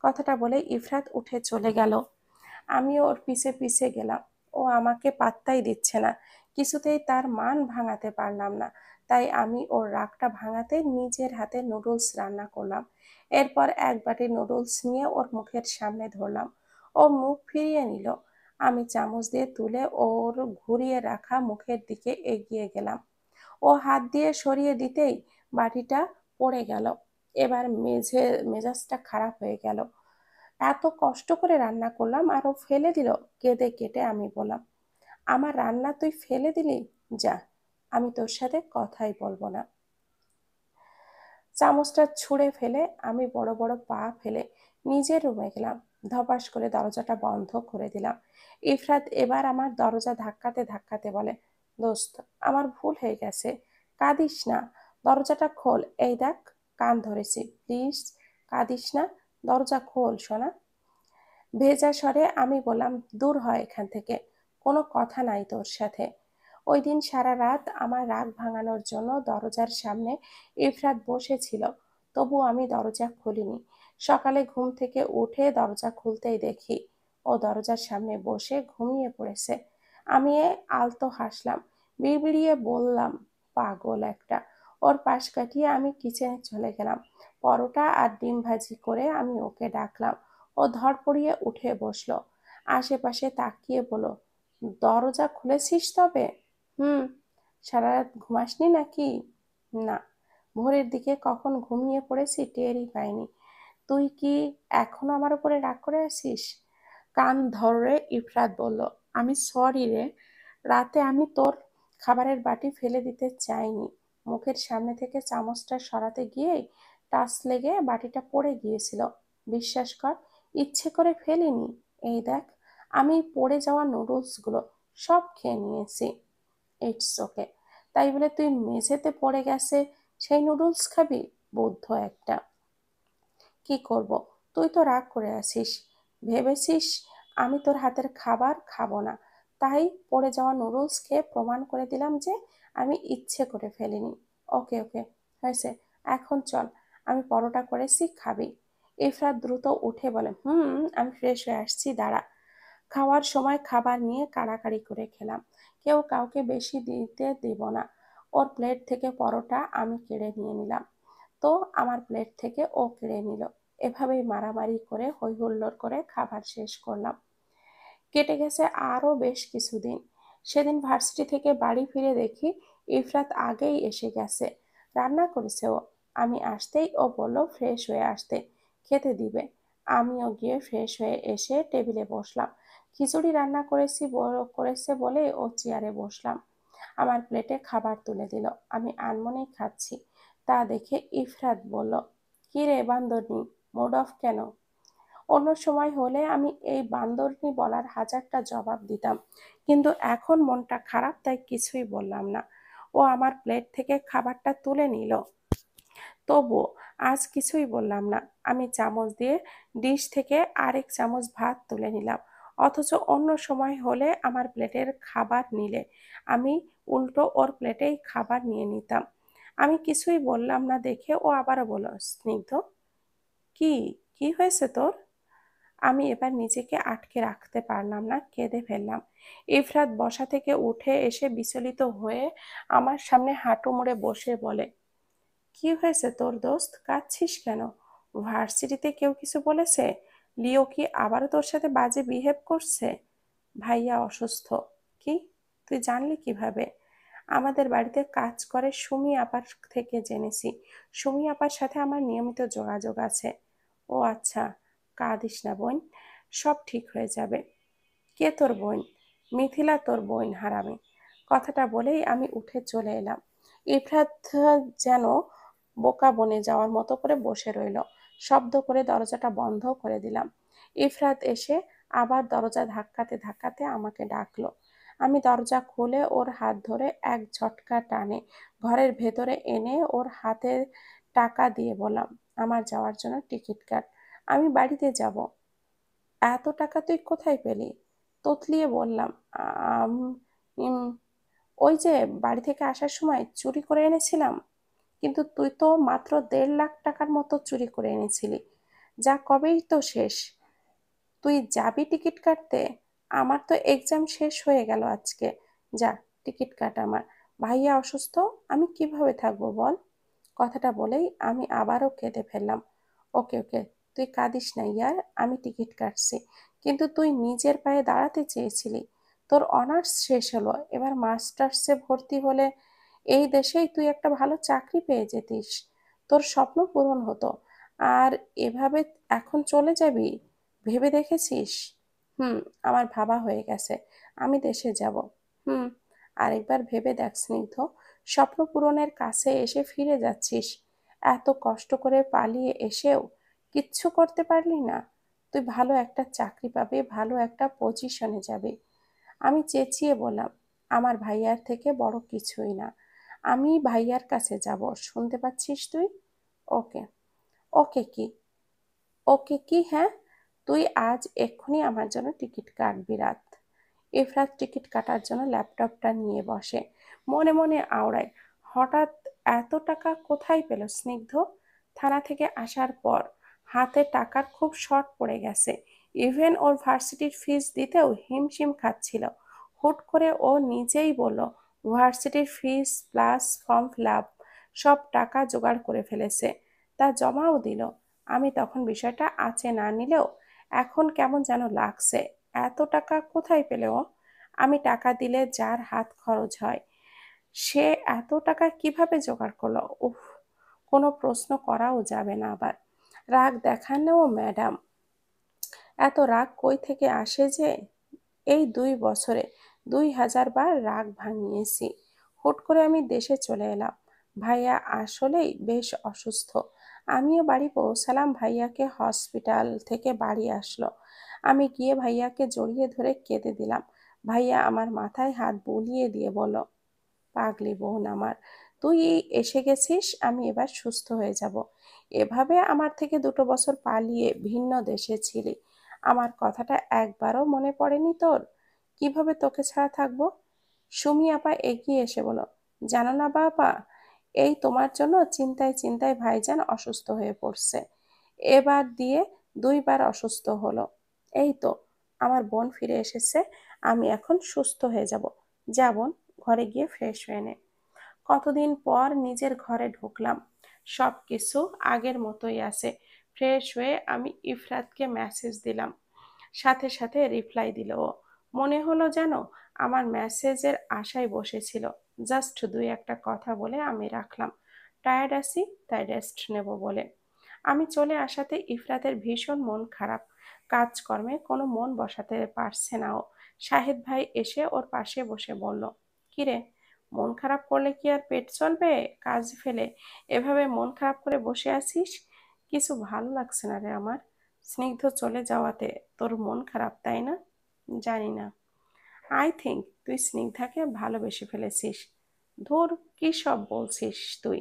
কথাটা বলে ইফরাত উঠে চলে গেল। আমিও ওর পিছে পিছে গেলাম। ও আমাকে পাত্তাই দিচ্ছে না। কিছুতেই তার মান ভাঙাতে পারলাম না। তাই আমি ওর রাগটা ভাঙাতে নিজের হাতে নুডলস রান্না করলাম। এরপর এক বাটি নুডলস নিয়ে ওর মুখের সামনে ধরলাম। ও মুখ ফিরিয়ে নিল। আমি চামচ দিয়ে তুলে ওর ঘুরিয়ে রাখা মুখের দিকে এগিয়ে গেলাম। ও হাত দিয়ে সরিয়ে দিতেই বাটিটা পড়ে গেল। এবার মেজাজটা খারাপ হয়ে গেল। এত কষ্ট করে রান্না করলাম আর ও ফেলে দিল। কেঁদে কেটে আমি বললাম, আমার রান্না তুই ফেলে দিলি? যা, আমি তোর সাথে কথাই বলবো না। চামচটা ছুঁড়ে ফেলে আমি বড় বড় পা ফেলে নিজের রুমে গেলাম। ধপাস করে দরজাটা বন্ধ করে দিলাম। ইফরাত এবার আমার দরজা ধাক্কাতে ধাক্কাতে বলে, দোস্ত, আমার ভুল হয়ে গেছে, কাঁদিস না, দরজাটা খোল। এই দেখ, কান ধরেছি, প্লিজ কাঁদিস না, দরজা খোল সোনা। ভেজা স্বরে আমি বললাম, দূর হয় এখান থেকে, কোনো কথা নাই তোর সাথে। ওই দিন সারা রাত আমার রাগ ভাঙানোর জন্য দরজার সামনে ইফরাত বসেছিল, তবু আমি দরজা খুলিনি। সকালে ঘুম থেকে উঠে দরজা খুলতেই দেখি ও দরজার সামনে বসে ঘুমিয়ে পড়েছে। আমি আলতো হাসলাম, বিড়বিড়িয়ে বললাম, পাগল একটা। ওর পাশ কাটিয়ে আমি কিচেনে চলে গেলাম। পরোটা আর ডিম ভাজি করে আমি ওকে ডাকলাম। ও ধড়পড়িয়ে উঠে বসলো। আশেপাশে তাকিয়ে বলল, দরজা খুলেছিস তবে? হুম। সারা রাত ঘুমাসনি নাকি? না, ভোরের দিকে কখন ঘুমিয়ে পড়েছি টেরই পাইনি। তুই কি এখনো আমার উপরে রাগ করে আছিস? কান ধরে ইফরাত বলল, আমি সরি রে, রাতে আমি তোর খাবারের বাটি ফেলে দিতে চাইনি, মুখের সামনে থেকে চামচটা সরাতে গিয়েই টাচ লেগে বাটিটা পড়ে গিয়েছিল। বিশ্বাস কর, ইচ্ছে করে ফেলিনি। এই দেখ, আমি পড়ে যাওয়া নুডলসগুলো সব খেয়ে নিয়েছি। It's okay. তাই বলে তুই মেঝেতে পড়ে গেছে সেই নুডলস খাবি? বুদ্ধ একটা। কি করব, তুই তো রাগ করে আছিস, ভেবেছিস আমি তোর হাতের খাবার খাবো না, তাই পড়ে যাওয়া নুডলস খেয়ে প্রমাণ করে দিলাম যে আমি ইচ্ছে করে ফেলিনি। ওকে ওকে, হয়েছে, এখন চল, আমি পরোটা করেছি, খাবি? ইফরাত দ্রুত উঠে বলে, আমি ফ্রেশ হয়ে আসছি, দাঁড়া। খাওয়ার সময় খাবার নিয়ে কাড়াকাড়ি করে খেলাম, কেউ কাউকে বেশি দিতে দেব না। ওর প্লেট থেকে পরোটা আমি কেড়ে নিয়ে নিলাম, তো আমার প্লেট থেকে ও কেড়ে নিল। এভাবেই মারামারি করে হই হুল্লোড় করে খাবার শেষ করলাম। কেটে গেছে আরো বেশ কিছুদিন। সেদিন ভার্সিটি থেকে বাড়ি ফিরে দেখি ইফরাত আগেই এসে গেছে। রান্না করেছে ও। আমি আসতেই ও বলল ফ্রেশ হয়ে আসতে, খেতে দিবে। আমিও গিয়ে ফ্রেশ হয়ে এসে টেবিলে বসলাম। খিচুড়ি রান্না করেছে বলে ও চেয়ারে বসলাম। আমার প্লেটে খাবার তুলে দিল। আমি আনমনেই খাচ্ছি। তা দেখে ইফরাত বলল, কি রে বান্দরনি, মুড অফ কেন? অন্য সময় হলে আমি এই বান্দরনি বলার হাজারটা জবাব দিতাম, কিন্তু এখন মনটা খারাপ, তাই কিছুই বললাম না। ও আমার প্লেট থেকে খাবারটা তুলে নিল, তবুও আজ কিছুই বললাম না। আমি চামচ দিয়ে ডিশ থেকে আরেক চামচ ভাত তুলে নিলাম, অথচ অন্য সময় হলে আমার প্লেটের খাবার নিলে আমি উল্টো ওর প্লেটেই খাবার নিয়ে নিতাম। আমি কিছুই বললাম না দেখে ও আবারও বলল, স্নিগ্ধ, কি কি হয়েছে তোর? আমি এবার নিজেকে আটকে রাখতে পারলাম না, কেঁদে ফেললাম। ইফরাত বসা থেকে উঠে এসে বিচলিত হয়ে আমার সামনে হাঁটু মুড়ে বসে বলে, কি হয়েছে তোর দোস্ত, কাঁদছিস কেন? ভার্সিটিতে কেউ কিছু বলেছে? লিও কি আবারও তোর সাথে বাজে বিহেভ করছে? ভাইয়া অসুস্থ। কি? তুই জানলি কিভাবে? আমাদের বাড়িতে কাজ করে সুমি আপার থেকে জেনেছি। সুমি আপার সাথে আমার নিয়মিত যোগাযোগ আছে। ও আচ্ছা, কাঁদিস না বোন, সব ঠিক হয়ে যাবে। কে তোর বোন? মিথিলা তোর বোন, হারামি। কথাটা বলেই আমি উঠে চলে এলাম। ইফরাত যেন বোকা বনে যাওয়ার মতো করে বসে রইল। শব্দ করে দরজাটা বন্ধ করে দিলাম। ইফরাত এসে আবার দরজা ধাক্কাতে ধাক্কাতে আমাকে ডাকলো। আমি দরজা খুলে ওর হাত ধরে এক ঝটকা টানে ঘরের ভেতরে এনে ওর হাতে টাকা দিয়ে বললাম, আমার যাওয়ার জন্য টিকিট কাট, আমি বাড়িতে যাব। এত টাকা তুই কোথায় পেলি? তোতলিয়ে বললাম, আম, ইম, ওই যে বাড়ি থেকে আসার সময় চুরি করে এনেছিলাম। কিন্তু তুই তো মাত্র 1.5 লাখ টাকার মতো চুরি করে এনেছিলি, যা কবেই তো শেষ। তুই যাবি টিকিট কাটতে? আমার তো এক্সাম শেষ হয়ে গেল আজকে। যা, টিকিট কাট আমার। ভাইয়া অসুস্থ, আমি কিভাবে থাকবো বল? কথাটা বলেই আমি আবারও কেঁদে ফেললাম। ওকে ওকে, তুই কাঁদিস না ইয়ার, আমি টিকিট কাটছি। কিন্তু তুই নিজের পায়ে দাঁড়াতে চেয়েছিলি। তোর অনার্স শেষ হলো, এবার মাস্টার্সে ভর্তি হলে এই দেশেই তুই একটা ভালো চাকরি পেয়ে যেতিস, তোর স্বপ্ন পূরণ হতো। আর এভাবে এখন চলে যাবি, ভেবে দেখেছিস? হুম, আমার ভাবা হয়ে গেছে, আমি দেশে যাব। হুম, আরেকবার ভেবে দেখ স্নিগ্ধ, স্বপ্ন পূরণের কাছে এসে ফিরে যাচ্ছিস। এত কষ্ট করে পালিয়ে এসেও কিচ্ছু করতে পারলি না। তুই ভালো একটা চাকরি পাবি, ভালো একটা পজিশনে যাবি। আমি চেঁচিয়ে বললাম, আমার ভাইয়ার থেকে বড় কিছুই না, আমি ভাইয়ার কাছে যাব, শুনতে পাচ্ছিস তুই? ওকে। ওকে কি? ওকে কি, হ্যাঁ? তুই আজ এক্ষুনি আমার জন্য টিকিট কাটবি রাত। ইফরাত টিকিট কাটার জন্য ল্যাপটপটা নিয়ে বসে, মনে মনে আওড়ায়, হঠাৎ এত টাকা কোথায় পেল স্নিগ্ধ? থানা থেকে আসার পর হাতে টাকার খুব শর্ট পড়ে গেছে। ইভেন ওর ভার্সিটির ফিস দিতেও হিমশিম খাচ্ছিল। হুট করে ও নিজেই বলল ভার্সিটির fees plus form fill up সব টাকা জোগাড় করে ফেলেছে, তা জমাও দিল। আমি তখন বিষয়টা আঁচে না নিলেও এখন কেমন যেন লাগছে। এত টাকা কোথায় পেল ও? আমি টাকা দিলে যার হাত খরচ হয়, সে এত টাকা কিভাবে জোগাড় করলো? উফ, কোনো প্রশ্ন করাও যাবে না আবার। রাগ দেখানো ম্যাডাম, এত রাগ কই থেকে আসে যে? এই 2 বছরে 2000 বার রাগ ভাঙিয়েছি। হুট করে আমি দেশে চলে এলাম, ভাইয়া আসলেই বেশ অসুস্থ। আমিও বাড়ি পৌঁছালাম, ভাইয়াকে হসপিটাল থেকে বাড়ি আসলো। আমি গিয়ে ভাইয়াকে জড়িয়ে ধরে কেঁদে দিলাম। ভাইয়া আমার মাথায় হাত বুলিয়ে দিয়ে বলল, পাগলি বোন আমার, তুই এসে গেছিস, আমি এবার সুস্থ হয়ে যাব। এভাবে আমার থেকে 2 বছর পালিয়ে ভিন্ন দেশে ছিলি, আমার কথাটা একবারও মনে পড়েনি তোর? কিভাবে তোকে ছাড়া থাকবো? সুমি আপা এগিয়ে এসে বলো, জানো না বাবা, এই তোমার জন্য চিন্তায় চিন্তায় ভাইজান অসুস্থ হয়ে পড়ছে। এবার দিয়ে 2বার অসুস্থ হলো। এই তো আমার বোন ফিরে এসেছে, আমি এখন সুস্থ হয়ে যাব। যা বোন, ঘরে গিয়ে ফ্রেশ হয়ে নে। কতদিন পর নিজের ঘরে ঢুকলাম, সবকিছু আগের মতোই আছে। ফ্রেশ হয়ে আমি ইফরাতকে মেসেজ দিলাম, সাথে সাথে রিপ্লাই দিল ও। মনে হলো যেন আমার মেসেজের আশায় বসেছিল। জাস্ট 2-1টা কথা বলে আমি রাখলাম, টায়ার্ড আছি তাই রেস্ট নেব বলে। আমি চলে আসাতে ইফরাতের ভীষণ মন খারাপ, কাজকর্মে কোনো মন বসাতে পারছে না ও। শাহেদ ভাই এসে ওর পাশে বসে বলল, কিরে, মন খারাপ করলে কি আর পেট চলবে? কাজ ফেলে এভাবে মন খারাপ করে বসে আছিস? কিছু ভালো লাগছে না রে আমার। স্নিগ্ধ চলে যাওয়াতে তোর মন খারাপ, তাই না? জানি না, আই থিঙ্ক তুই স্নিগ্ধাকে ভালোবেসে ফেলেছিস। ধুর, কি সব বলছিস তুই?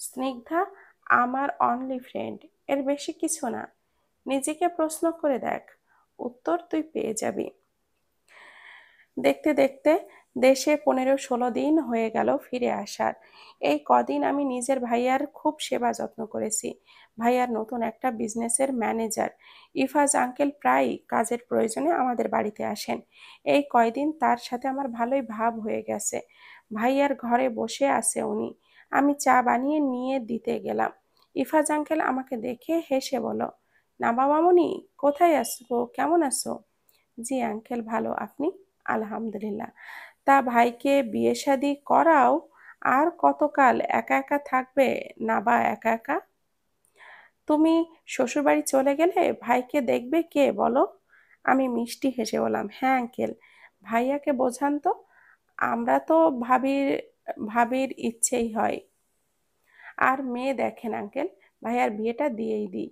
স্নিগ্ধা আমার অনলি ফ্রেন্ড, এর বেশি কিছু না। নিজেকে প্রশ্ন করে দেখ, উত্তর তুই পেয়ে যাবি। দেখতে দেখতে দেশে 15-16 দিন হয়ে গেল ফিরে আসার। এই কদিন আমি নিজের ভাইয়ার খুব সেবা যত্ন করেছি। ভাইয়ার নতুন একটা বিজনেসের ম্যানেজার। ইফাজ আঙ্কেল প্রায়ই কাজের প্রয়োজনে আমাদের বাড়িতে আসেন। এই কয়দিন তার সাথে আমার ভালোই ভাব হয়ে গেছে। ভাইয়ার ঘরে বসে আছে উনি, আমি চা বানিয়ে নিয়ে দিতে গেলাম। ইফাজ আঙ্কেল আমাকে দেখে হেসে বলল, নাবা মামুনি, কোথায় আছো, কেমন আছো? জি আঙ্কেল, ভালো, আপনি? আলহামদুলিল্লাহ। তা ভাইকে বিয়ে শাদী করাও, আর কতকাল একা একা থাকবে না বা একা একা? তুমি শ্বশুরবাড়ি চলে গেলে ভাইকে দেখবে কে বলো? আমি মিষ্টি হেসে বললাম, হ্যাঁ আঙ্কেল, ভাইয়াকে বোঝান তো, আমরা তো ভাবির ভাবির ইচ্ছেই হয়। আর মেয়ে দেখেন আঙ্কেল, ভাইয়ার বিয়েটা দিয়েই দিই।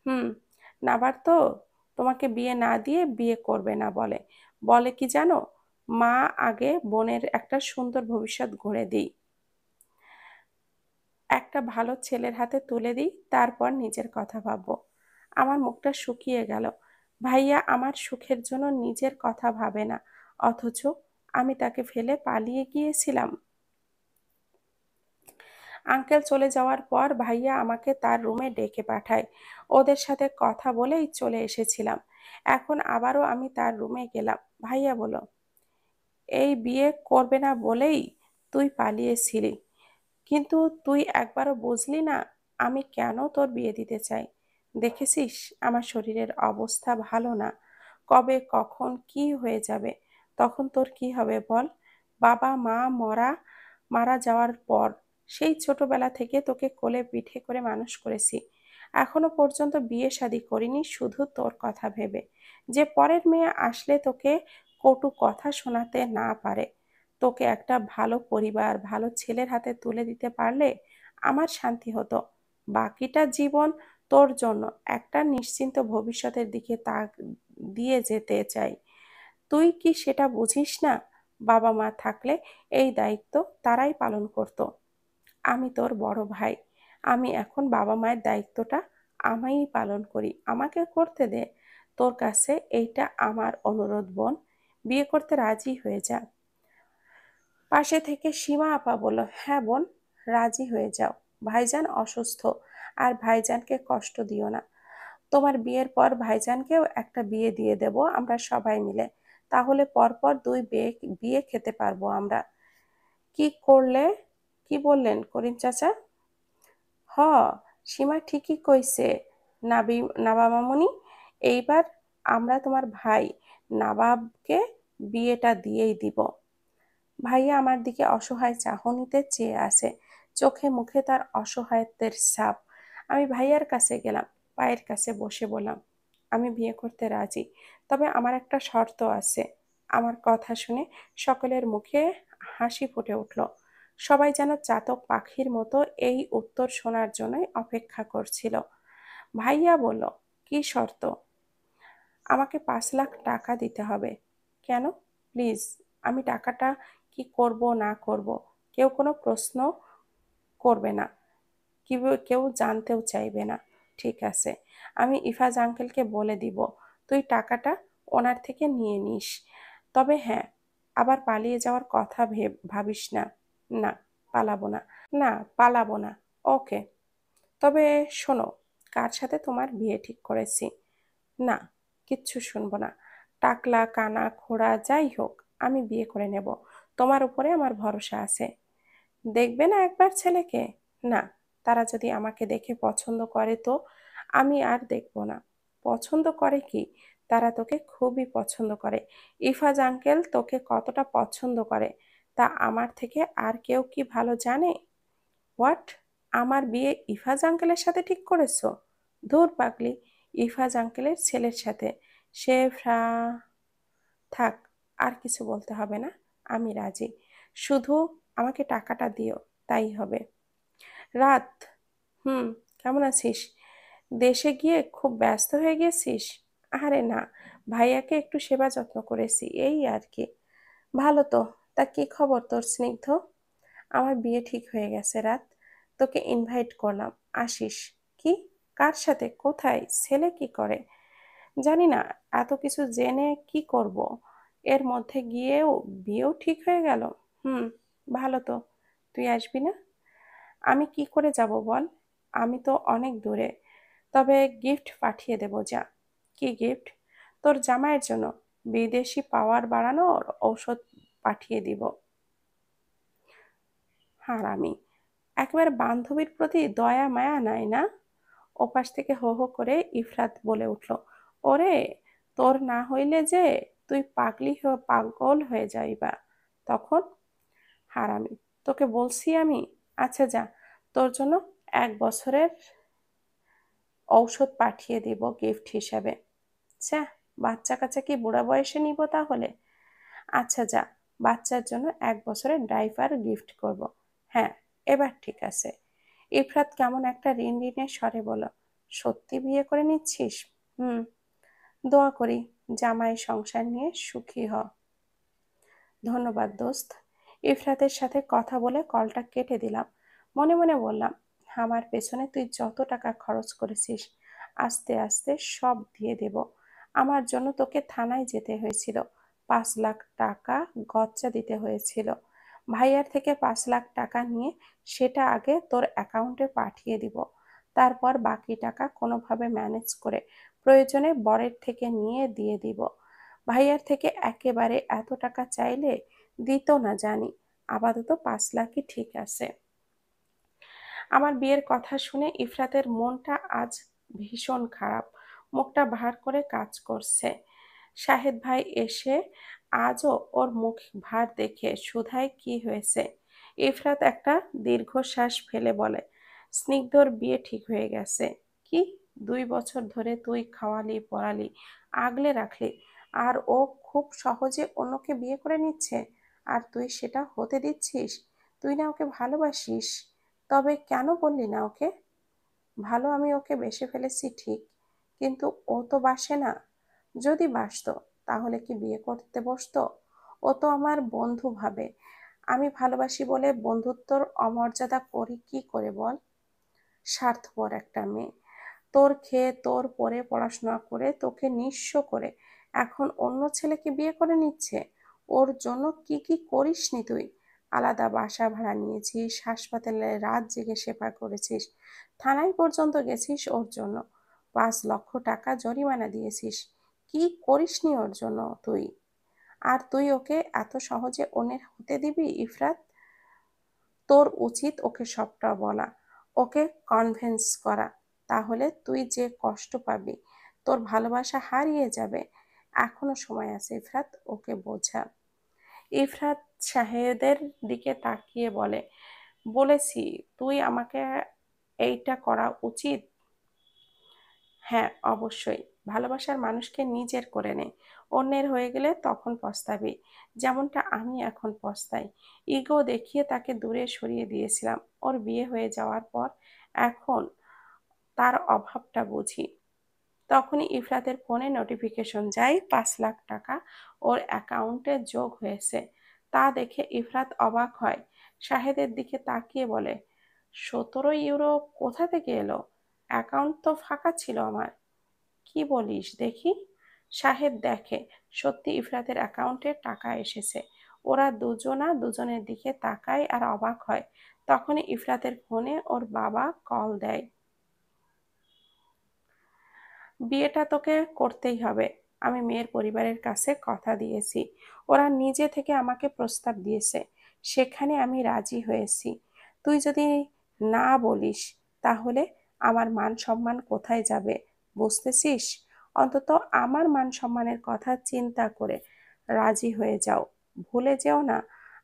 হুম, নাবার তো তোমাকে বিয়ে না দিয়ে বিয়ে করবে না বলে। বলে কি জানো, মা আগে বোনের একটা সুন্দর ভবিষ্যৎ গড়ে দিই, একটা ভালো ছেলের হাতে তুলে দিই, তারপর নিজের কথা ভাববো। আমার মুখটা শুকিয়ে গেল। ভাইয়া আমার সুখের জন্য নিজের কথা ভাবে না, অথচ আমি তাকে ফেলে পালিয়ে গিয়েছিলাম। আঙ্কেল চলে যাওয়ার পর ভাইয়া আমাকে তার রুমে ডেকে পাঠায়। ওদের সাথে কথা বলেই চলে এসেছিলাম। এখন আবারও আমি তার রুমে গেলাম। ভাইয়া বলল, এই বিয়ে করবে না বলেই তুই পালিয়েছিলি, কিন্তু তুই একবারও বুঝলি না আমি কেন তোর বিয়ে দিতে চাই। দেখেছিস আমার শরীরের অবস্থা ভালো না, কবে কখন কি হয়ে যাবে, তখন তোর কি হবে বল? বাবা মা মারা যাওয়ার পর সেই ছোটবেলা থেকে তোকে কোলে পিঠে করে মানুষ করেছি। এখনো পর্যন্ত বিয়ে শাদী করিনি শুধু তোর কথা ভেবে, যে পরের মেয়ে আসলে তোকে কটু কথা শোনাতে না পারে। তোকে একটা ভালো পরিবার, ভালো ছেলের হাতে তুলে দিতে পারলে আমার শান্তি হতো। বাকিটা জীবন তোর জন্য একটা নিশ্চিন্ত ভবিষ্যতের দিকে তাক দিয়ে যেতে চাই। তুই কি সেটা বুঝিস না? বাবা মা থাকলে এই দায়িত্ব তারাই পালন করতো। আমি তোর বড় ভাই, আমি এখন বাবা মায়ের দায়িত্বটা আমিই পালন করি, আমাকে করতে দে। তোর কাছে এইটা আমার অনুরোধ বোন, বিয়ে করতে রাজি হয়ে যা। পাশে থেকে সীমা আপা বলল, হ্যাঁ বোন, রাজি হয়ে যাও। ভাইজান অসুস্থ, আর ভাইজানকে কষ্ট দিও না। তোমার বিয়ের পর ভাইজানকেও একটা বিয়ে দিয়ে দেব আমরা সবাই মিলে, তাহলে পরপর 2 বিয়ে বিয়ে খেতে পারবো আমরা। কি করলে, কি বললেন করিম চাচা? হ, সীমা ঠিকই কইছে। নাবা মামুনি, এইবার আমরা তোমার ভাই নাবাবকে বিয়েটা দিয়েই দিব। ভাইয়া আমার দিকে অসহায় চাহনিতে চেয়ে আছে, চোখে মুখে তার অসহায়ত্বের ছাপ। আমি ভাইয়ার কাছে গেলাম, পায়ের কাছে বসে বললাম, আমি বিয়ে করতে রাজি, তবে আমার একটা শর্ত আছে। আমার কথা শুনে সকলের মুখে হাসি ফুটে উঠল। সবাই যেন চাতক পাখির মতো এই উত্তর শোনার জন্যই অপেক্ষা করছিল। ভাইয়া বলল, কি শর্ত? আমাকে 5 লাখ টাকা দিতে হবে। কেন? প্লিজ। আমি টাকাটা কি করব না করব কেউ কোনো প্রশ্ন করবে না, কেউ জানতেও চাইবে না। ঠিক আছে, আমি ইফাজ আঙ্কেলকে বলে দিব তুই টাকাটা ওনার থেকে নিয়ে নিস। তবে হ্যাঁ, আবার পালিয়ে যাওয়ার কথা ভাবিস না। না, পালাবো না। না, পালাবো না। ওকে। তবে শোনো, কার সাথে তোমার বিয়ে ঠিক করেছি? না, কিচ্ছু শুনবো না। টাকলা কানা খোড়া যাই হোক, আমি বিয়ে করে নেব। তোমার উপরে আমার ভরসা আছে। দেখবে না একবার ছেলেকে? না, তারা যদি আমাকে দেখে পছন্দ করে তো আমি আর দেখব না। পছন্দ করে কি? তারা তোকে খুবই পছন্দ করে। ইফাজ আঙ্কেল তোকে কতটা পছন্দ করে তা আমার থেকে আর কেউ কি ভালো জানে? হোয়াট? আমার বিয়ে ইফাজ আঙ্কেলের সাথে ঠিক করেছো? ধুর পাগলি, ইফাজ আঙ্কেলের ছেলের সাথে। সে থাক, আর কিছু বলতে হবে না। আমি রাজি। শুধু আমাকে টাকাটা দিও, তাই হবে। রাত, হুম, কেমন আছিস? দেশে গিয়ে খুব ব্যস্ত হয়ে গেছিস? আরে না, ভাইয়াকে একটু সেবা যত্ন করেছি, এই আর কি। ভালো তো। তা কি খবর তোর স্নিগ্ধ? আমার বিয়ে ঠিক হয়ে গেছে রাত। তোকে ইনভাইট করলাম, আসিস। কি? কার সাথে? কোথায়? ছেলে কি করে? জানি না। এত কিছু জেনে কি করব? এর মধ্যে গিয়েও বিয়েও ঠিক হয়ে গেল। হুম, ভালো তো। তুই আসবি না? আমি কি করে যাব বল? আমি তো অনেক দূরে। তবে গিফট পাঠিয়ে দেবো, যা। কি গিফট? তোর জামাইয়ের জন্য বিদেশি পাওয়ার বাড়ানোর ঔষধ পাঠিয়ে দিব। হারামি, একেবারে বান্ধবীর প্রতি দয়া মায়া নাই না? ওপাশ থেকে হো হো করে ইফরাত বলে উঠল, ওরে, তোর না হইলে যে তুই পাগল হয়ে যাইবা তখন। হারামি, তোকে বলছি আমি। আচ্ছা যা, তোর জন্য 1 বছরের ঔষধ পাঠিয়ে দিব গিফট হিসাবে। আচ্ছা, বাচ্চা কাচ্চা কি বুড়া বয়সে নিব তাহলে? আচ্ছা যা, বাচ্চার জন্য 1 বছরের ডাইপার গিফট করব। হ্যাঁ, এবার ঠিক আছে। ইফরাত কেমন একটা ঋণঋণের স্বরে বলল, সত্যি বিয়ে করে নিচ্ছিস? হুম। দোয়া করি জামাই সংসার নিয়ে সুখী হ। ধন্যবাদ দোস্ত। ইফরাতের সাথে কথা বলে কলটা কেটে দিলাম। মনে মনে বললাম, আমার পেছনে তুই যত টাকা খরচ করেছিস আস্তে আস্তে সব দিয়ে দেব। আমার জন্য তোকে থানায় যেতে হয়েছিল, 5 লাখ টাকা গচ্চা দিতে হয়েছিল। ভাইয়ার থেকে 5 লাখ টাকা নিয়ে সেটা আগে তোর অ্যাকাউন্টে পাঠিয়ে দিব। তারপর বাকি টাকা কোনোভাবে ম্যানেজ করে প্রয়োজনে বরের থেকে নিয়ে দিয়ে দিব। ভাইয়ার থেকে একেবারে এত টাকা চাইলে দিত না জানি। আপাতত 5 লাখই ঠিক আছে। আমার বিয়ের কথা শুনে ইফরাতের মনটা আজ ভীষণ খারাপ। মুখটা ভার করে কাজ করছে। শাহেদ ভাই এসে আজও ওর মুখ ভার দেখে শুধায় কি হয়েছে। ইফরাত একটা দীর্ঘশ্বাস ফেলে বলে, স্নিগ্ধর বিয়ে ঠিক হয়ে গেছে। কি? 2 বছর ধরে তুই খাওয়ালি পড়ালি আগলে রাখলি, আর ও খুব সহজে অন্যকে বিয়ে করে নিচ্ছে, আর তুই সেটা হতে দিচ্ছিস? তুই না ওকে ভালোবাসিস? তবে কেন বললি না ওকে? ভালো, আমি ওকে বেসে ফেলেছি ঠিক, কিন্তু ও তো বাসে না। যদি বাসতো তাহলে কি বিয়ে করতে বসতো? ও তো আমার বন্ধু ভাবে। আমি ভালোবাসি বলে বন্ধুত্বর অমর্যাদা করি কি করে বল? স্বার্থপর একটা মেয়ে। তোর খেয়ে তোর পরে পড়াশোনা করে তোকে নিঃস্ব করে এখন অন্য ছেলেকে বিয়ে করে নিচ্ছে। ওর জন্য কি কি করিসনি তুই? আলাদা বাসা ভাড়া নিয়েছিস, হাসপাতালে রাত জেগে সেবা করেছিস, থানায় পর্যন্ত গেছিস ওর জন্য, 5 লক্ষ টাকা জরিমানা দিয়েছিস। কি করিসনি ওর জন্য তুই? আর তুই ওকে এত সহজে অন্যের হতে দিবি ইফরাত? তোর উচিত ওকে সবটা বলা, ওকে কনভিন্স করা। তাহলে তুই যে কষ্ট পাবি, তোর ভালোবাসা হারিয়ে যাবে। এখনো সময় আছে ইফরাত, ওকে বোঝা। ইফরাত শাহেদের দিকে তাকিয়ে বলে, বলেছি তুই আমাকে এইটা করা উচিত। হ্যাঁ, অবশ্যই। ভালোবাসার মানুষকে নিজের করে নে, অন্যের হয়ে গেলে তখন পস্তাবি, যেমনটা আমি এখন পস্তাই। ইগো দেখিয়ে তাকে দূরে সরিয়ে দিয়েছিলাম। ওর বিয়ে হয়ে যাওয়ার পর এখন তার অভাবটা বুঝি। তখনই ইফরাতের ফোনে নোটিফিকেশন যায় 5 লাখ টাকা ওর অ্যাকাউন্টে যোগ হয়েছে। তা দেখে ইফরাত অবাক হয়, শাহেদের দিকে তাকিয়ে বলে, 17 ইউরো কোথা থেকে এলো? অ্যাকাউন্ট তো ফাঁকা ছিল আমার। কি বলিস দেখি? শাহেদ দেখে সত্যি ইফরাতের অ্যাকাউন্টে টাকা এসেছে। ওরা দুজনা দুজনের দিকে তাকায় আর অবাক হয়। তখনই ইফরাতের ফোনে ওর বাবা কল দেয়। বিয়েটা তোকে করতেই হবে। আমি মেয়ের পরিবারের কাছে কথা দিয়েছি। ওরা নিজে থেকে আমাকে প্রস্তাব দিয়েছে। সেখানে আমি রাজি হয়েছি। তুই যদি না বলিস তাহলে আমার মান সম্মান কোথায় যাবে, বুঝতেছিস? অন্তত আমার মান সম্মানের কথা চিন্তা করে রাজি হয়ে যাও। ভুলে যেও না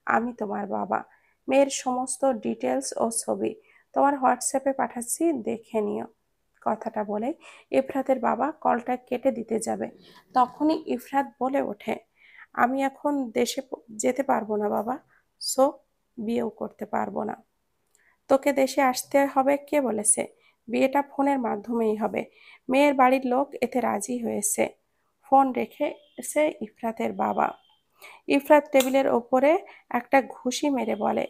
আমি তোমার বাবা। মেয়ের সমস্ত ডিটেলস ও ছবি তোমার হোয়াটসঅ্যাপে পাঠাচ্ছি, দেখে নিও। কথাটা বলে ইফরাতের বাবা কলটা কেটে দিতে যাবে। তখনই ইফরাত বলে ওঠে, আমি এখন দেশে যেতে পারবো না বাবা। সো বিয়েও করতে পারবো না। তোকে দেশে আসতে হবে কে বলেছে? বিয়েটা ফোনের মাধ্যমেই হবে। মেয়ের বাড়ির লোক এতে রাজি হয়েছে। ফোন রেখেছে ইফরাতের বাবা। ইফরাত টেবিলের ওপরে একটা ঘুষি মেরে বলে,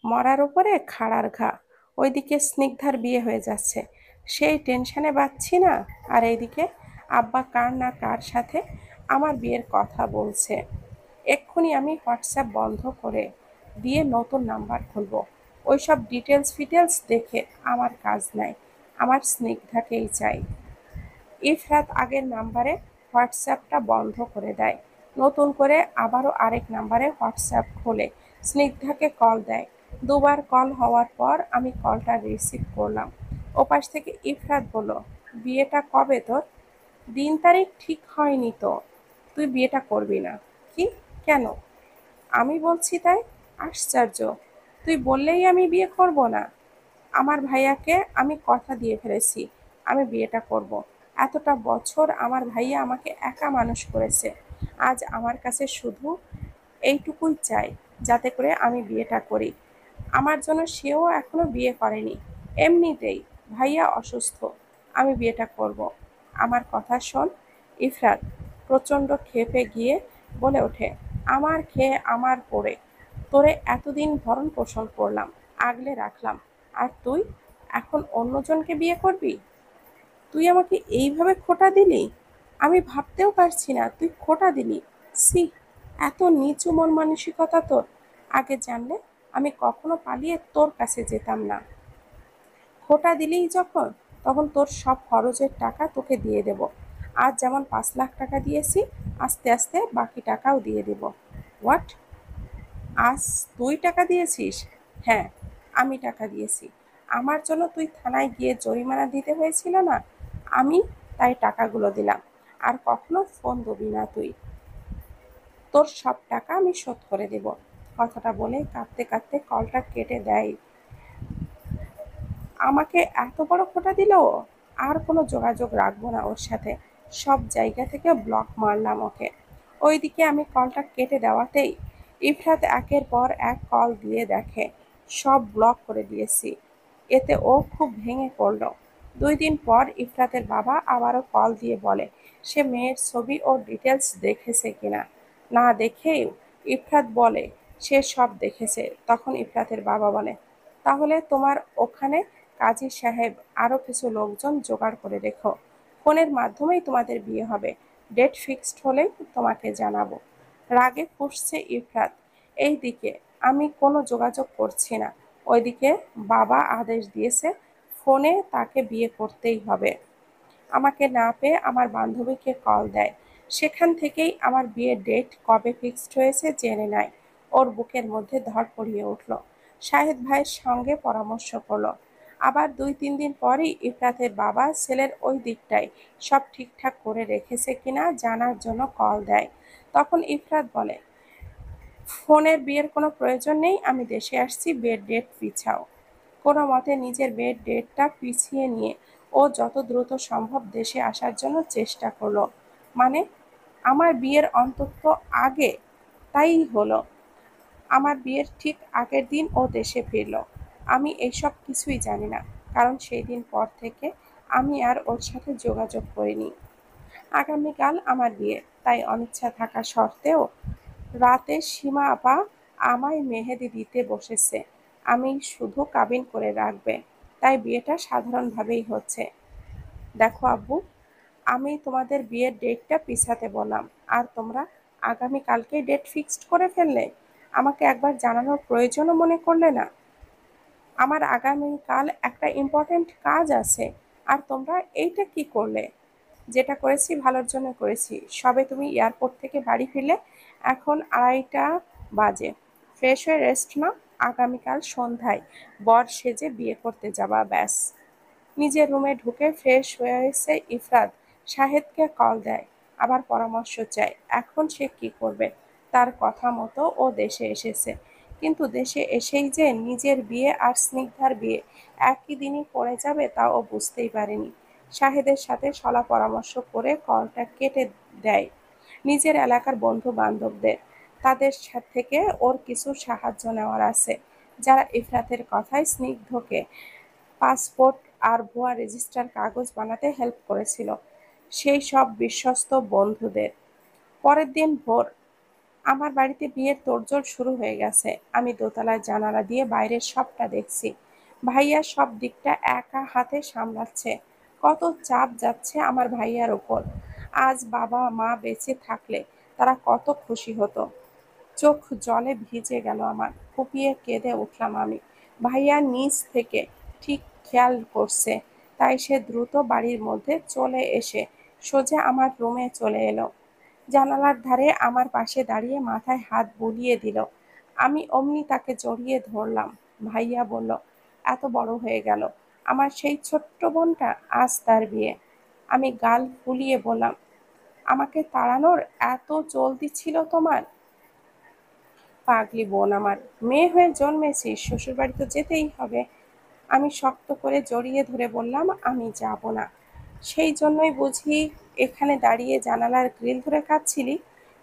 মরার উপরে খাড়ার ঘা। ওইদিকে স্নিগ্ধার বিয়ে হয়ে যাচ্ছে, সেই টেনশনে বাঁচছি না। আর এইদিকে আব্বা কার না কার সাথে আমার বিয়ের কথা বলছে। এক্ষুনি আমি হোয়াটসঅ্যাপ বন্ধ করে দিয়ে নতুন নাম্বার খুলবো। ওইসব ডিটেলস ফিটেলস দেখে আমার কাজ নাই। আমার স্নিগ্ধাকেই চাই। ইফরাত আগের নাম্বারে হোয়াটসঅ্যাপটা বন্ধ করে দেয়। নতুন করে আবারও আরেক নাম্বারে হোয়াটসঅ্যাপ খোলে। স্নিগ্ধাকে কল দেয়। দুবার কল হওয়ার পর আমি কলটা রিসিভ করলাম। ওপাশ থেকে ইফরাত বলল, বিয়েটা কবে তোর? দিন তারিখ ঠিক হয়নি তো। তুই বিয়েটা করবি না? কি? কেন? আমি বলছি তাই? আশ্চর্য! তুই বললেই আমি বিয়ে করব না? আমার ভাইয়াকে আমি কথা দিয়ে ফেলেছি আমি বিয়েটা করব। এতটা বছর আমার ভাইয়া আমাকে একা মানুষ করেছে। আজ আমার কাছে শুধু এইটুকুই চাই, যাতে করে আমি বিয়েটা করি। আমার জন্য সেও এখনো বিয়ে করেনি। এমনিতেই ভাইয়া অসুস্থ। আমি বিয়েটা করব। আমার কথা শোন। ইফরাত প্রচণ্ড ক্ষেপে গিয়ে বলে ওঠে, আমার খেয়ে আমার পড়ে তোরে এতদিন ভরণ পোষণ করলাম, আগলে রাখলাম, আর তুই এখন অন্যজনকে বিয়ে করবি? তুই আমাকে এইভাবে খোঁটা দিলি? আমি ভাবতেও পারছি না তুই খোঁটা দিলি। ছি! এত নিচু মন মানসিকতা তোর! আগে জানলে আমি কখনো পালিয়ে তোর কাছে যেতাম না। খোঁটা দিলেই যখন, তখন তোর সব খরচের টাকা তোকে দিয়ে দেব। আজ যেমন 5 লাখ টাকা দিয়েছি, আস্তে আস্তে বাকি টাকাও দিয়ে দেব। হোয়াট? আজ তুই টাকা দিয়েছিস? হ্যাঁ, আমি টাকা দিয়েছি। আমার জন্য তুই থানায় গিয়ে জরিমানা দিতে হয়েছিল না? আমি তাই টাকাগুলো দিলাম। আর কখনো ফোন দিবি না তুই। তোর সব টাকা আমি শোধ করে দেব। কথাটা বলে কাঁদতে কাঁদতে কলটা কেটে দেয়। আমাকে এত বড় খোঁটা দিল ও! আর কোনো যোগাযোগ রাখবো না ওর সাথে। সব জায়গা থেকে ব্লক মারলাম ওকে। ওইদিকে আমি কলটা কেটে দেওয়াতেই ইফরাত একের পর এক কল দিয়ে দেখে সব ব্লক করে দিয়েছি। এতে ও খুব ভেঙে পড়ল। 2 দিন পর ইফরাতের বাবা আবারও কল দিয়ে বলে সে মেয়ের ছবি ও ডিটেলস দেখেছে কিনা। না দেখেই ইফরাত বলে সে সব দেখেছে। তখন ইফরাতের বাবা বলে, তাহলে তোমার ওখানে কাজী সাহেব আরো কিছু লোকজন জোগাড় করে রেখো। ফোনের মাধ্যমেই তোমাদের বিয়ে হবে। ডেট ফিক্সড হলেই তোমাকে জানাবো। রাগে ফুঁসছে ইফরাত। এইদিকে আমি কোনো যোগাযোগ করছি না, ওইদিকে বাবা আদেশ দিয়েছে ফোনে তাকে বিয়ে করতেই হবে। আমাকে না পেয়ে আমার বান্ধবীকে কল দেয়। সেখান থেকেই আমার বিয়ের ডেট কবে ফিক্সড হয়েছে জেনে নেয়। ওর বুকের মধ্যে ধড়ফড়িয়ে উঠল। শাহেদ ভাইয়ের সঙ্গে পরামর্শ করলো। আবার 2-3 দিন পরই ইফরাতের বাবা ছেলের ওই দিকটায় সব ঠিকঠাক করে রেখেছে কিনা জানার জন্য কল দেয়। তখন ইফরাত বলে, ফোনের বিয়ের কোনো প্রয়োজন নেই, আমি দেশে আসছি, বিয়ের ডেট পিছাও। কোনো মতে নিজের বিয়ের ডেটটা পিছিয়ে নিয়ে ও যত দ্রুত সম্ভব দেশে আসার জন্য চেষ্টা করলো। মানে আমার বিয়ের অন্তত আগে তাই হলো। আমার বিয়ের ঠিক আগের দিন ও দেশে ফিরল। আমি এইসব কিছুই জানি না, কারণ সেই দিন পর থেকে আমি আর ওর সাথে যোগাযোগ করিনি। আগামীকাল আমার বিয়ে, তাই অনিচ্ছা থাকা সত্ত্বেও রাতে সীমা আপা আমায় মেহেদি দিতে বসেছে। আমি শুধু কাবিন করে রাখবে, তাই বিয়েটা সাধারণভাবেই হচ্ছে। দেখো আব্বু, আমি তোমাদের বিয়ের ডেটটা পিছাতে বললাম, আর তোমরা আগামীকালকেই ডেট ফিক্সড করে ফেললে। আমাকে একবার জানানোর প্রয়োজনও মনে করলে না। আমার আগামীকাল একটা ইম্পর্ট্যান্ট কাজ আছে, আর তোমরা এইটা কি করলে? যেটা করেছি ভালোর জন্য করেছি। সবে তুমি এয়ারপোর্ট থেকে বাড়ি ফিরলে, এখন 2:30 বাজে। ফ্রেশ হয়ে রেস্ট নাও, আগামীকাল সন্ধ্যায় বর সেজে বিয়ে করতে যাবা, ব্যাস। নিজের রুমে ঢুকে ফ্রেশ হয়ে এসে ইফরাত শাহেদকে কল দেয়, আবার পরামর্শ চায় এখন সে কি করবে। তার কথা মতো ও দেশে এসেছে, কিন্তু দেশে এসেই যে নিজের বিয়ে আর স্নিগ্ধার বিয়ে একই দিনই পড়ে যাবে তা ও বুঝতেই পারেনি। শাহেদের সাথে শলা পরামর্শ করে কলটা কেটে দেয় নিজের এলাকার বন্ধু বান্ধবদের। তাদের থেকে ওর কিছু সাহায্য নেওয়ার আছে, যারা ইফরাতের কথায় স্নিগ্ধকে পাসপোর্ট আর ভুয়া রেজিস্টার কাগজ বানাতে হেল্প করেছিল, সেই সব বিশ্বস্ত বন্ধুদের। পরের দিন ভোর, আমার বাড়িতে বিয়ের তোড়জোড় শুরু হয়ে গেছে। আমি দোতলায় জানালা দিয়ে বাইরের সবটা দেখছি। ভাইয়া সব দিকটা একা হাতে সামলাচ্ছে। কত চাপ যাচ্ছে আমার ভাইয়ার ওপর। আজ বাবা মা বেঁচে থাকলে তারা কত খুশি হতো। চোখ জলে ভিজে গেল আমার, ফুঁপিয়ে কেঁদে উঠলাম আমি। ভাইয়া নিচ থেকে ঠিক খেয়াল করছে, তাই সে দ্রুত বাড়ির মধ্যে চলে এসে সোজা আমার রুমে চলে এলো। জানালার ধারে আমার পাশে দাঁড়িয়ে মাথায় হাত বুলিয়ে দিল। আমি অমনি তাকে জড়িয়ে ধরলাম। ভাইয়া বলল, এত বড় হয়ে গেল আমার সেই ছোট্ট বোনটা, আজ তার বিয়ে। আমি গাল ফুলিয়ে বললাম, আমাকে তাড়ানোর এত জলদি ছিল তোমার? পাগলি বোন আমার, মেয়ে হয়ে জন্মেছিস, শ্বশুরবাড়ি তো যেতেই হবে। আমি শক্ত করে জড়িয়ে ধরে বললাম, আমি যাব না। সেই জন্যই বুঝি এখানে দাঁড়িয়ে জানালার গ্রিল ধরে কাঁদছিলি?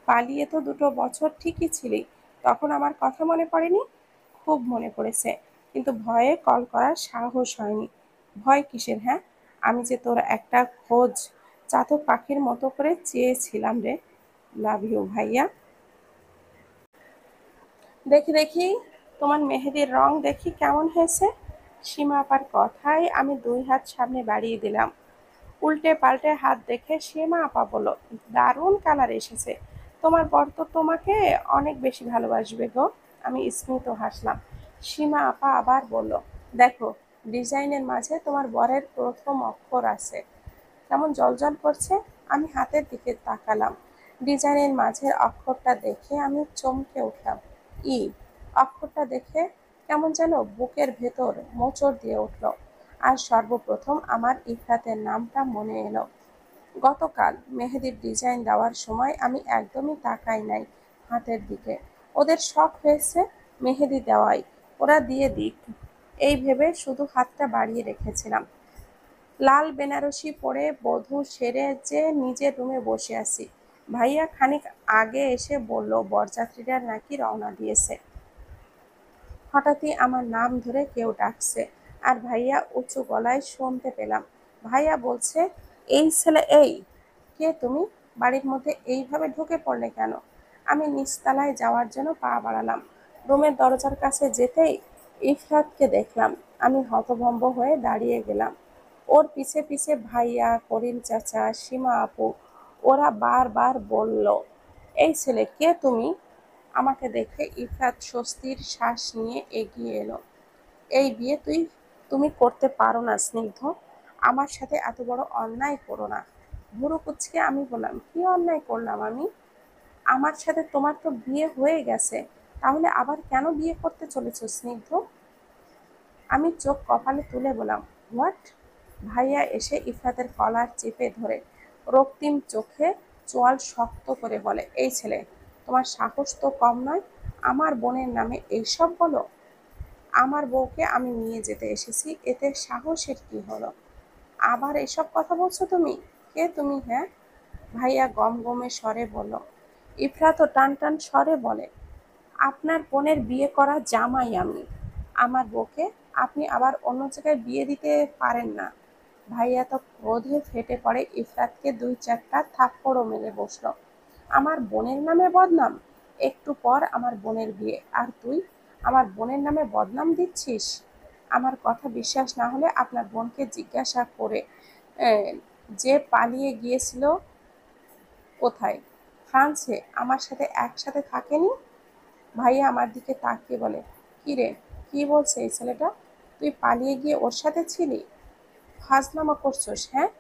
পালিয়ে তো 2 বছর ঠিকই ছিলি, তখন আমার কথা মনে পড়েনি? খুব মনে পড়েছে, কিন্তু ভয়ে কল করার সাহস হয়নি। ভয় কিসের, হ্যাঁ? আমি যে তোর একটা খোঁজ চাতক পাখির মতো করে চেয়েছিলাম রে। লাভ ইউ ভাইয়া। দেখি দেখি, তোমার মেহেদির রং দেখি কেমন হয়েছে। সীমা আপার কথায় আমি 2 হাত সামনে বাড়িয়ে দিলাম। উল্টে পাল্টে হাত দেখে সীমা আপা বলল, দারুণ কালার এসেছে। তোমার বর তো তোমাকে অনেক বেশি ভালোবাসবে গো। আমি স্মিত হাসলাম। সীমা আপা আবার বলল, দেখো, ডিজাইনের মাঝে তোমার বরের প্রথম অক্ষর আছে, কেমন জ্বলজ্বল করছে। আমি হাতের দিকে তাকালাম। ডিজাইনের মাঝের অক্ষরটা দেখে আমি চমকে উঠলাম। ই অক্ষরটা দেখে কেমন যেন বুকের ভেতর মোচড় দিয়ে উঠল। আর সর্বপ্রথম আমার ইফরাতের নামটা মনে এলো। গতকাল মেহেদির ডিজাইন দেওয়ার সময় আমি একদমই তাকাই নাই হাতের দিকে। ওদের শখ হয়েছে মেহেদি দেওয়াই, ওরা দিয়ে দিক, এই ভেবে শুধু হাতটা বাড়িয়ে রেখেছিলাম। লাল বেনারসি পরে বধূ সেরে যে নিজের রুমে বসে আছি, ভাইয়া খানিক আগে এসে বলল বরযাত্রীরা নাকি রওনা দিয়েছে। হঠাৎই আমার নাম ধরে কেউ ডাকছে, আর ভাইয়া উঁচু গলায় শুনতে পেলাম। ভাইয়া বলছে, এই ছেলে এই, কে তুমি? বাড়ির মধ্যে এইভাবে ঢুকে পড়লে কেন? আমি নিচতলায় যাওয়ার জন্য পা বাড়ালাম। রুমের দরজার কাছে যেতেই ইফরাতকে দেখলাম। আমি হতভম্ব হয়ে দাঁড়িয়ে গেলাম। ওর পিছে পিছে ভাইয়া, করিম চাচা, সীমা আপু, ওরা বারবার বলল, এই ছেলে কে তুমি? আমাকে দেখে ইফরাত স্বস্তির শ্বাস নিয়ে এগিয়ে এলো। এই বিয়ে তুমি করতে পারো না স্নিগ্ধ। আমার সাথে এত বড় অন্যায় করো না। ভুরু কুঁচকে আমি বললাম, কি অন্যায় করলাম আমি? আমার সাথে তোমার তো বিয়ে হয়ে গেছে, তাহলে আবার কেন বিয়ে করতে চলেছো স্নিগ্ধ? আমি চোখ কপালে তুলে বললাম, হোয়াট? ভাইয়া এসে ইফরাতের কলার চেপে ধরে রক্তিম চোখে চোয়াল শক্ত করে বলে, এই ছেলে, তোমার সাহস তো কম নয়, আমার বোনের নামে এইসব বলো? আমার বউকে আমি নিয়ে যেতে এসেছি, এতে সাহসের কি হলো? আবার এসব কথা বলছো তুমি? কে তুমি, হ্যাঁ? ভাইয়া গমগমে স্বরে বলল। ইফরাতও টান টান স্বরে বলে, আপনার বোনের বিয়ে করা জামাই আমি। আমার বউকে আপনি আবার অন্য জায়গায় বিয়ে দিতে পারেন না। ভাইয়া তো ক্রোধে ফেটে পড়ে, ইফরাতকে ২-৪টা থাপ্পড়ও মেরে বসল। আমার বোনের নামে বদনাম? একটু পর আমার বোনের বিয়ে, আর তুই আমার বোনের নামে বদনাম দিচ্ছিস? আমার কথা বিশ্বাস না হলে আপনার বোনকে জিজ্ঞাসা করে আহ, যে পালিয়ে গিয়েছিল কোথায়, ফ্রান্সে, আমার সাথে একসাথে থাকেনি? ভাইয়া আমার দিকে তাকিয়ে বলে, কি রে, কি বলছে এই ছেলেটা? তুই পালিয়ে গিয়ে ওর সাথে ছিলি? ফাজলামো করছোস? হ্যাঁ,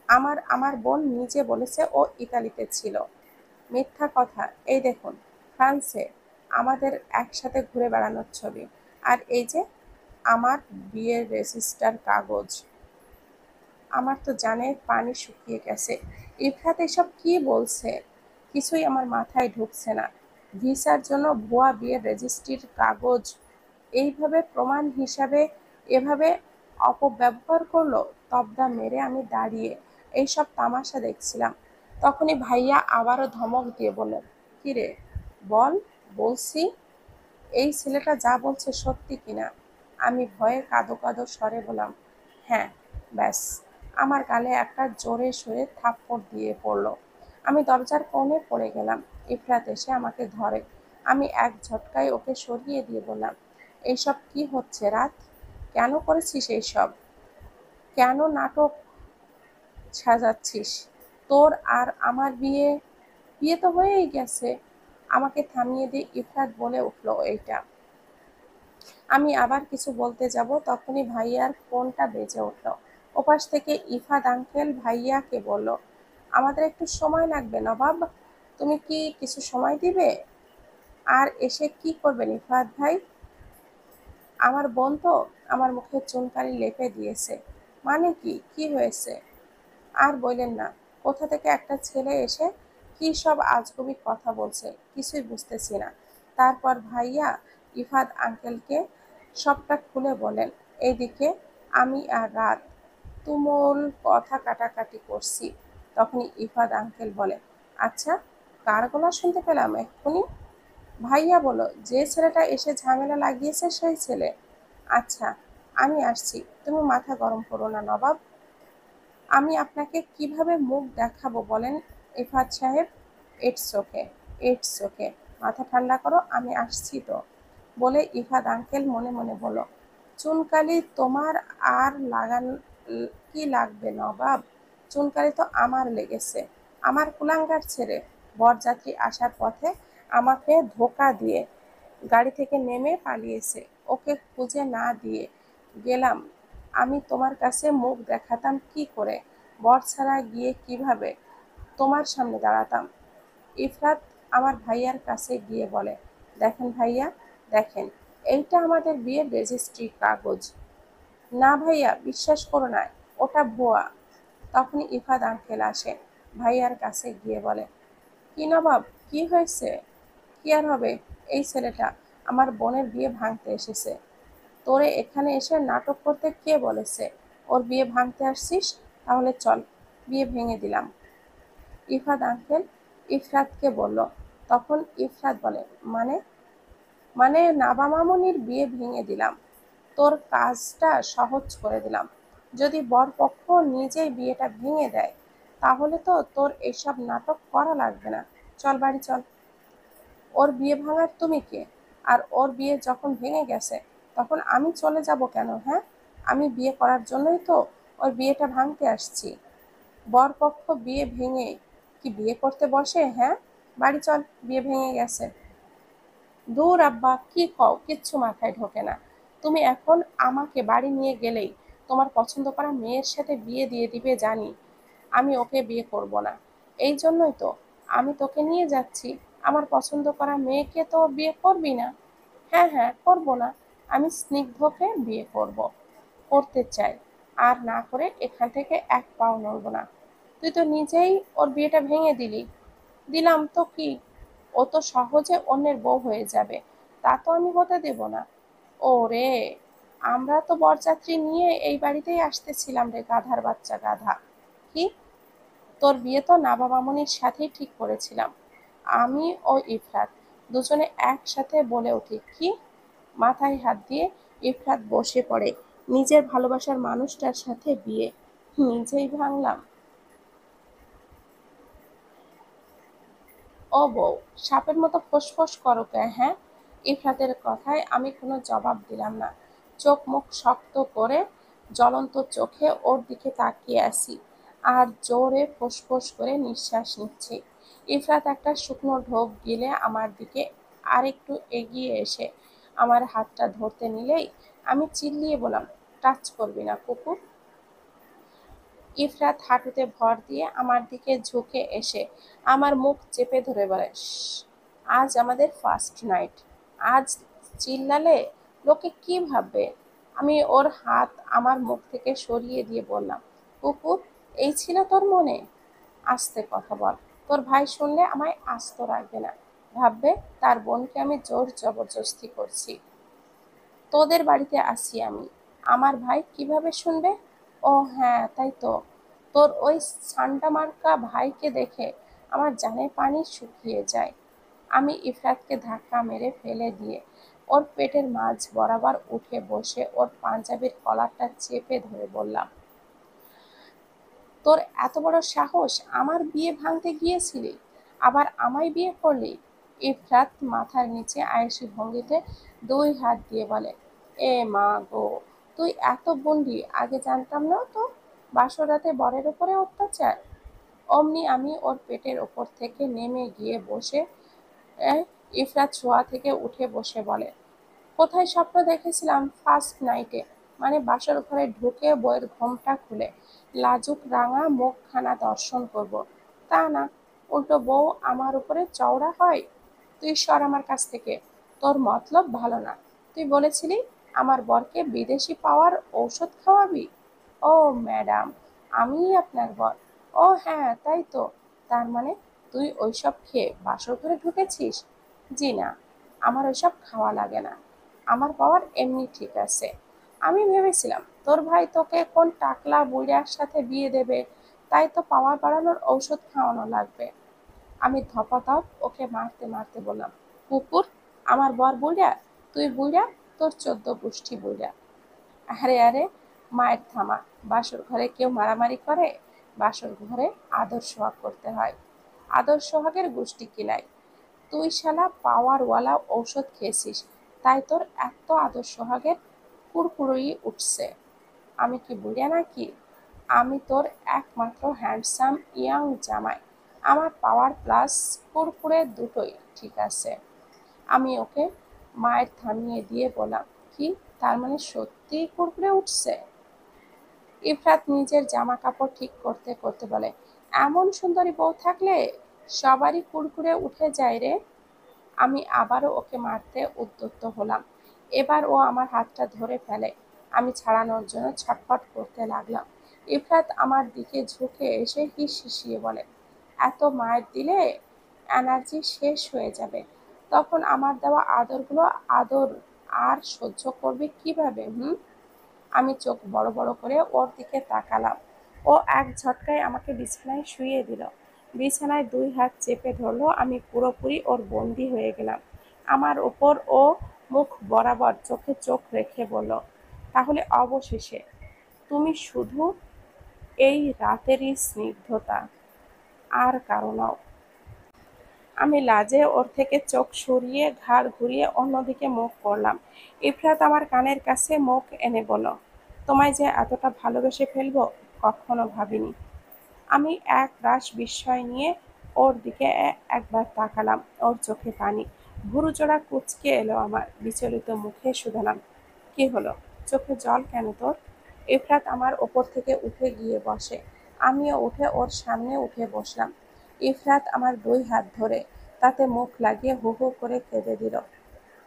আমার আমার বোন নিজে বলেছে ও ইতালিতে ছিল। মিথ্যা কথা। এই দেখুন, ফ্রান্সে আমাদের একসাথে ঘুরে বেড়ানোর ছবি, আর এই যে আমার বিয়ের রেজিস্টার কাগজ। আমার তো জানে পানি শুকিয়ে গেছে। ইফরাত এসব কি বলছে? কিছুই আমার মাথায় ঢুকছে না। ভিসার জন্য ভুয়া বিয়ের রেজিস্ট্রির কাগজ এইভাবে প্রমাণ হিসাবে এভাবে অপব্যবহার করলো। তবদা মেরে আমি দাঁড়িয়ে এইসব তামাশা দেখছিলাম। তখনই ভাইয়া আবারও ধমক দিয়ে বললেন, কি রে, বল। বলছি, এই ছেলেটা যা বলছে সত্যি কিনা। আমি ভয়ে কাঁদো কাঁদো স্বরে বললাম, হ্যাঁ। ব্যাস, আমার গালে একটা জোরে সোরে থাপ্পড় দিয়ে পড়ল। আমি দরজার কোণে পড়ে গেলাম। ইফরাত এসে আমাকে ধরে। আমি এক ঝটকায় ওকে সরিয়ে দিয়ে বললাম, এইসব কি হচ্ছে রাত? কেন করেছিস এইসব? কেন নাটক সাজাচ্ছিস? তোর আর আমার বিয়ে? বিয়ে তো হয়েই গেছে। আমাকে থামিয়ে দিয়ে ইফরাত বলে উঠল এইটা। আমি আবার কিছু বলতে যাব, তখনই ভাইয়ার ফোনটা বেজে উঠল। ওপাশ থেকে ইফাত আঙ্কেল ভাইয়াকে বলল, আমাদের একটু সময় লাগবে নবাব, তুমি কি কিছু সময় দিবে? আর এসে কি করবেন ইফাত ভাই? আমার বোন তো আমার মুখে চুনকালি লেপে দিয়েছে। মানে কি, কি হয়েছে? আর বললেন না, কোথা থেকে একটা ছেলে এসে কি সব আজগুবি কথা বলছে, কিছুই বুঝতেছি না। তারপর ভাইয়া ইফাত আঙ্কেলকে সবটা খুলে বলেন। এইদিকে আমি আর রাত তুমুল কথা কাটাকাটি করছি। তখনই ইফাত আঙ্কেল বলে, আচ্ছা, কার গলা শুনতে পেলাম এক্ষুনি? ভাইয়া বলল, যে ছেলেটা এসে ঝামেলা লাগিয়েছে সেই ছেলে। আচ্ছা, আমি আসছি, তুমি মাথা গরম করো না নবাব। আমি আপনাকে কিভাবে মুখ দেখাবো বলেন ইফাত সাহেব? ইটস ওকে, ইটস ওকে, মাথা ঠান্ডা করো, আমি আসছি তো। বলে ইফাত আঙ্কেল মনে মনে বলল, চুনকালি তোমার আর লাগান কি লাগবে নবাব? চুনকালি তো আমার লেগেছে। আমার কুলাঙ্গার ছেড়ে বরযাত্রী আসার পথে আমাকে ধোকা দিয়ে গাড়ি থেকে নেমে পালিয়েছে। ওকে খুঁজে না দিয়ে গেলাম আমি তোমার কাছে মুখ দেখাতাম কি করে? বর ছাড়া গিয়ে কিভাবে তোমার সামনে দাঁড়াতাম? ইফরাত আমার ভাইয়ার কাছে গিয়ে বলে, দেখেন ভাইয়া, দেখেন, এইটা আমাদের বিয়ের রেজিস্ট্রি কাগজ। না ভাইয়া, বিশ্বাস করো না, ওটা ভুয়া। তখনই ইফাত আঙ্কেল আসে, ভাইয়ার কাছে গিয়ে বলে, কি নবাব, কি হয়েছে? কি আর হবে, এই ছেলেটা আমার বোনের বিয়ে ভাঙতে এসেছে। তোরে এখানে এসে নাটক করতে কে বলেছে? ওর বিয়ে ভাঙতে আসছিস? তাহলে চল, বিয়ে ভেঙে দিলাম। ইফাত আঙ্কেল ইফরাতকে বলল। তখন ইফরাত বলে, মানে? মানে নাবা মামুনির বিয়ে ভেঙে দিলাম, তোর কাজটা সহজ করে দিলাম। যদি বরপক্ষ নিজেই বিয়েটা ভেঙে দেয়, তাহলে তো তোর এসব নাটক করা লাগবে না। চল বাড়ি চল। ওর বিয়ে ভাঙার তুমি কে? আর ওর বিয়ে যখন ভেঙে গেছে, তখন আমি চলে যাব কেন? হ্যাঁ, আমি বিয়ে করার জন্যই তো ওর বিয়েটা ভাঙতে আসছি। বরপক্ষ বিয়ে ভেঙে কি বিয়ে করতে বসে? হ্যাঁ, বাড়ি চল, বিয়ে ভেঙে গেছে। দূর আব্বা, কি কও, কিচ্ছু মাথায় ঢোকে না। তুমি এখন আমাকে বাড়ি নিয়ে গেলেই তোমার পছন্দ করা মেয়ের সাথে বিয়ে দিয়ে দিবে জানি। আমি ওকে বিয়ে করব না। এই জন্যই তো আমি তোকে নিয়ে যাচ্ছি। আমার পছন্দ করা মেয়েকে তো বিয়ে করবি না? হ্যাঁ হ্যাঁ, করব না। আমি স্নিগ্ধকে বিয়ে করব, করতে চাই। আর না করে এখান থেকে এক পাও নড়ব না। তুই তো নিজেই ওর বিয়েটা ভেঙে দিলি। দিলাম তো কি, ও তো সহজে অন্যের বউ হয়ে যাবে। তা তো আমি হতে দেব না। ও রে, আমরা তো বরযাত্রী নিয়ে এই বাড়িতেই আসতেছিলাম রে গাধার বাচ্চা গাধা। কি, তোর বিয়ে তো নাবা মামুনির সাথেই ঠিক করেছিলাম। আমি ও ইফরাত দুজনে একসাথে বলে উঠি, কি? মাথায় হাত দিয়ে ইফরাত বসে পড়ে। নিজের ভালোবাসার মানুষটার সাথে বিয়ে, নিজেই ভাঙলাম। ও বউ, সাপের মতো ফোঁস করো কে, হ্যাঁ? ইফরাতের কথায় আমি কোনো জবাব দিলাম না। চোখ মুখ শক্ত করে জ্বলন্ত চোখে ওর দিকে তাকিয়ে আছি, আর জোরে ফোঁস করে নিঃশ্বাস নিচ্ছি। ইফরাত একটা শুকনো ঢোক গিলে আমার দিকে আরেকটু এগিয়ে এসে আমার হাতটা ধরতে নিলেই আমি চিল্লিয়ে বললাম, টাচ করবি না কুকুর। ইফরাত হাঁটুতে ভর দিয়ে আমার দিকে ঝুঁকে এসে আমার মুখ চেপে ধরে বলে, "শ্, আজ আমাদের ফার্স্ট নাইট। আজ চিল্লালে লোকে কি ভাববে?" আমি ওর হাত আমার মুখ থেকে সরিয়ে দিয়ে বললাম, কুকুর, এই ছিল তোর মনে? আস্তে কথা বল। তোর ভাই শুনলে আমায় আস্ত রাখবে না, ভাববে তার বোনকে আমি জোর জবরদস্তি করছি। তোদের বাড়িতে আছি আমি, আমার ভাই কিভাবে শুনবে? ও হ্যাঁ, তাই তো। তোর ওই সান্টামার্কা ভাইকে দেখে আমার জানে পানি শুকিয়ে যায়। আমি ইফরাতকে ধাক্কা মেরে ফেলে দিয়ে ওর পেটের মাঝ বরাবর উঠে বসে ওর পাঞ্জাবির কলারটা চেপে ধরে বললাম, তোর এত বড় সাহস, আমার বিয়ে ভাঙতে গিয়েছিলি, আবার আমায় বিয়ে করলি? ইফরাত মাথার নিচে আয়েশি ভঙ্গিতে দুই হাত দিয়ে বলে, এ মা গো, তুই এত বন্ডি, আগে জানতাম না তো। বাসর রাতে বরের উপরে অত্যাচার। অমনি আমি ওর পেটের ওপর থেকে নেমে গিয়ে বসে এ, ইফরাত শোয়া থেকে উঠে বসে বলে, কোথায় স্বপ্ন দেখেছিলাম ফার্স্ট নাইটে, মানে বাসর ঘরে ঢুকে বইয়ের ঘোমটা খুলে লাজুক রাঙা মুখখানা দর্শন করব, তা না, উল্টো বউ আমার উপরে চওড়া হয়। তুই সর আমার কাছ থেকে, তোর মতলব ভালো না। তুই বলেছিলি আমার বরকে বিদেশি পাওয়ার ঔষধ খাওয়াবি। ও ম্যাডাম, আমিই আপনার বর? ও হ্যাঁ, তাই তো। তার মানে তুই ওইসব খেয়ে বাসর ঘরে ঢুকেছিস? জি না, আমার ওইসব খাওয়া লাগে না, আমার পাওয়ার এমনি ঠিক আছে। আমি ভেবেছিলাম তোর ভাই তোকে কোন টাকলা বুইড়ার সাথে বিয়ে দেবে, তাই তো পাওয়ার বাড়ানোর ঔষধ খাওয়ানো লাগবে। আমি ধপাধপ ওকে মারতে মারতে বললাম, কুকুর, আমার বর বুইড়া? তুই বুইড়া, তোর 14 গোষ্ঠী বুইড়া। আরে আরে, মায়ের থামা। বাসর ঘরে কেউ মারামারি করে? বাসর ঘরে আদর সোহাগ করতে হয়। আদর সোহাগের গোষ্ঠী কিলাই। তুই শালা পাওয়ারওয়ালা ঔষধ খেয়েছিস, তাই তোর এত আদর সোহাগের কুড়কুড়ি উঠছে। আমি কি বুড়িয়া নাকি? আমি তোর একমাত্র হ্যান্ডসাম ইয়াং জামাই। আমার পাওয়ার প্লাস কুড়কুড়ে দুটোই ঠিক আছে। আমি ওকে মায়ের থামিয়ে দিয়ে বললাম, কি, তার মানে সত্যিই কুড়কুড়ে উঠছে? ইফরাত নিজের জামা কাপড় ঠিক করতে করতে বলে, এমন সুন্দরী বউ থাকলে সবারই কুড়কুড়ে উঠে যায় রে। আমি আবারও ওকে মারতে উদ্যত হলাম। এবার ও আমার হাতটা ধরে ফেলে। আমি ছাড়ানোর জন্য ছটফট করতে লাগলাম। ইফরাত আমার দিকে ঝুঁকে এসে হিসিয়ে বলে, এত মায়ের দিলে এনার্জি শেষ হয়ে যাবে, তখন আমার দেওয়া আদরগুলো আদর আর সহ্য করবে কিভাবে? হুম? আমি চোখ বড় বড় করে ওর দিকে তাকালাম। ও এক ঝটকায় আমাকে বিছানায় শুইয়ে দিল। বিছানায় দুই হাত চেপে ধরলো। আমি পুরোপুরি ওর বন্দি হয়ে গেলাম। আমার ওপর ও মুখ বরাবর চোখে চোখ রেখে বলল, তাহলে অবশেষে তুমি শুধু এই রাতেরই স্নিগ্ধতা, আর কারো নও। আমি লাজে ওর থেকে চোখ সরিয়ে ঘাড় ঘুরিয়ে অন্যদিকে মুখ করলাম। ইফরাত আমার কানের কাছে মুখ এনে বলল, তোমায় যে এতটা ভালোবেসে ফেলবো কখনো ভাবিনি। আমি এক রাশ বিস্ময় নিয়ে ওর দিকে একবার তাকালাম। ওর চোখে পানি, ভুরুজোড়া কুঁচকে এলো আমার। বিচলিত মুখে শুধালাম, কি হলো, চোখে জল কেন তোর? ইফরাত আমার ওপর থেকে উঠে গিয়ে বসে। আমিও উঠে ওর সামনে উঠে বসলাম। ইফরাত আমার দুই হাত ধরে তাতে মুখ লাগিয়ে হু হু করে কেঁদে দিল।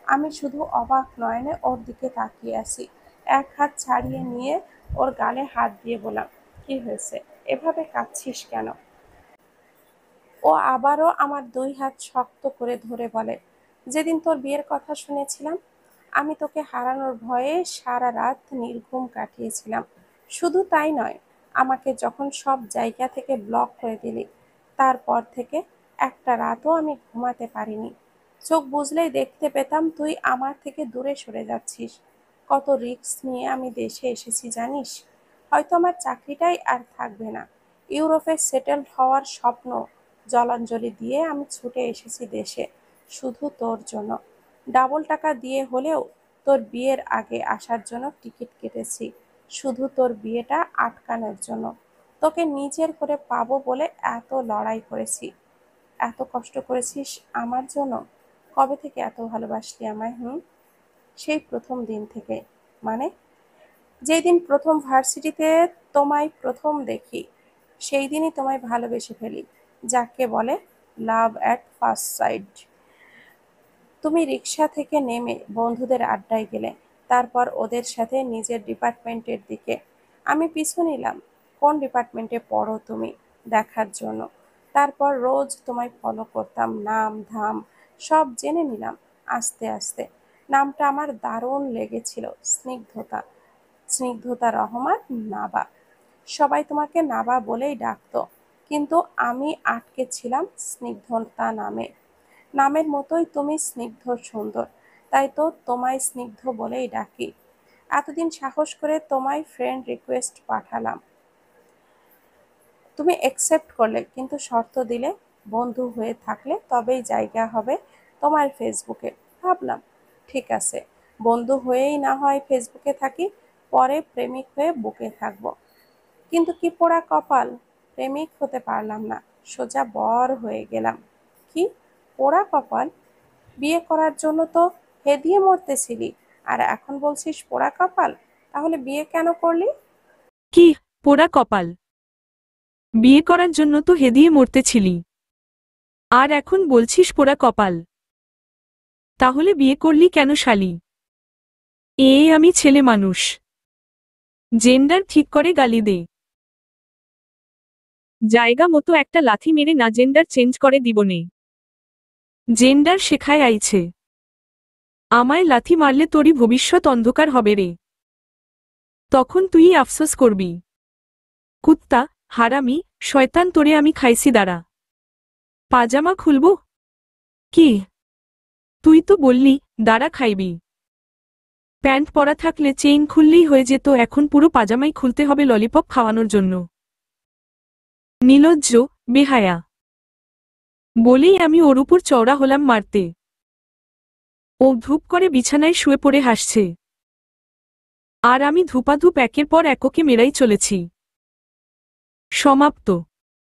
আমি শুধু অবাক নয়নে ওর দিকে তাকিয়ে আছি। এক হাত ছাড়িয়ে নিয়ে ওর গালে হাত দিয়ে বললাম, কি হয়েছে, এভাবে কাঁদছিস কেন? ও আবারও আমার দুই হাত শক্ত করে ধরে বলে, যেদিন তোর বিয়ের কথা শুনেছিলাম, আমি তোকে হারানোর ভয়ে সারা রাত নির্ঘুম কাটিয়েছিলাম। শুধু তাই নয়, আমাকে যখন সব জায়গা থেকে ব্লক করে দিলি, তারপর থেকে একটা রাতও আমি ঘুমাতে পারিনি। চোখ বুজলেই দেখতে পেতাম তুই আমার থেকে দূরে সরে যাচ্ছিস। কত রিস্ক নিয়ে আমি দেশে এসেছি জানিস? হয়তো আমার চাকরিটাই আর থাকবে না। ইউরোপে সেটেলড হওয়ার স্বপ্ন জলাঞ্জলি দিয়ে আমি ছুটে এসেছি দেশে, শুধু তোর জন্য। ডাবল টাকা দিয়ে হলেও তোর বিয়ের আগে আসার জন্য টিকিট কেটেছি, শুধু তোর বিয়েটা আটকানোর জন্য। তোকে নিজের করে পাবো বলে এত লড়াই করেছি, এত কষ্ট করেছিস আমার জন্য। কবে থেকে এত ভালোবাসলি আমায়? সেই প্রথম দিন থেকে। মানে, যেই দিন প্রথম ভার্সিটিতে তোমায় প্রথম দেখি, সেই দিনই তোমায় ভালোবেসে ফেলি, যাকে বলে লাভ অ্যাট ফার্স্ট সাইট। তুমি রিকশা থেকে নেমে বন্ধুদের আড্ডায় গেলে, তারপর ওদের সাথে নিজের ডিপার্টমেন্টের দিকে। আমি পিছু নিলাম, কোন ডিপার্টমেন্টে পড়ো তুমি দেখার জন্য। তারপর রোজ তোমায় ফলো করতাম, নাম ধাম সব জেনে নিলাম আস্তে আস্তে। নামটা আমার দারুণ লেগেছিল, স্নিগ্ধতা। স্নিগ্ধতা রহমান, নাবা। সবাই তোমাকে নাবা বলেই ডাকতো, কিন্তু আমি আটকে ছিলাম স্নিগ্ধতা নামে। নামের মতোই তুমি স্নিগ্ধ, সুন্দর, তাই তো তোমায় স্নিগ্ধ বলেই ডাকি। এতদিন সাহস করে তোমায় ফ্রেন্ড রিকোয়েস্ট পাঠালাম, তুমি অ্যাকসেপ্ট করলে, কিন্তু শর্ত দিলে বন্ধু হয়ে থাকলে তবেই জায়গা হবে তোমার ফেসবুকে। ভাবলাম ঠিক আছে, বন্ধু হয়েই না হয় ফেসবুকে থাকি, পরে প্রেমিক হয়ে বুকে থাকবো। কিন্তু কি পোড়া কপাল, প্রেমিক হতে পারলাম না, সোজা বর হয়ে গেলাম। কি পোড়া কপাল! বিয়ে করার জন্য তো হেদিয়ে মরতেছিলি, আর এখন বলছিস পোড়া কপাল? তাহলে বিয়ে কেন করলি? কি পোড়া কপাল? বিয়ে করার জন্য তো হেদিয়ে মরতেছিলি, আর এখন বলছিস পোড়া কপাল? তাহলে বিয়ে করলি কেন শালি? আমি ছেলে মানুষ, জেন্ডার ঠিক করে গালি দে। জায়গা মতো একটা লাথি মেরে না জেন্ডার চেঞ্জ করে দিবনে। জেন্ডার শেখায় আইছে, আমায় লাথি মারলে তোরই ভবিষ্যৎ অন্ধকার হবে রে। তখন তুই আফসোস করবি। কুত্তা, হারামি, শয়তান, তোরে আমি খাইছি দাঁড়া। পাজামা খুলবো? কি, তুই তো বললি দাঁড়া খাইবি। প্যান্ট পরা থাকলে চেইন খুললেই হয়ে যেত, এখন পুরো পাজামাই খুলতে হবে ললিপপ খাওয়ানোর জন্য। নির্লজ্জ, বেহায়া। বলেই আমি ওর উপর চওড়া হলাম মারতে। ও ধূপ করে বিছানায় শুয়ে পড়ে হাসছে, আর আমি ধূপাধূপ একের পর এক ওকে মেরাই চলেছি। সমাপ্ত।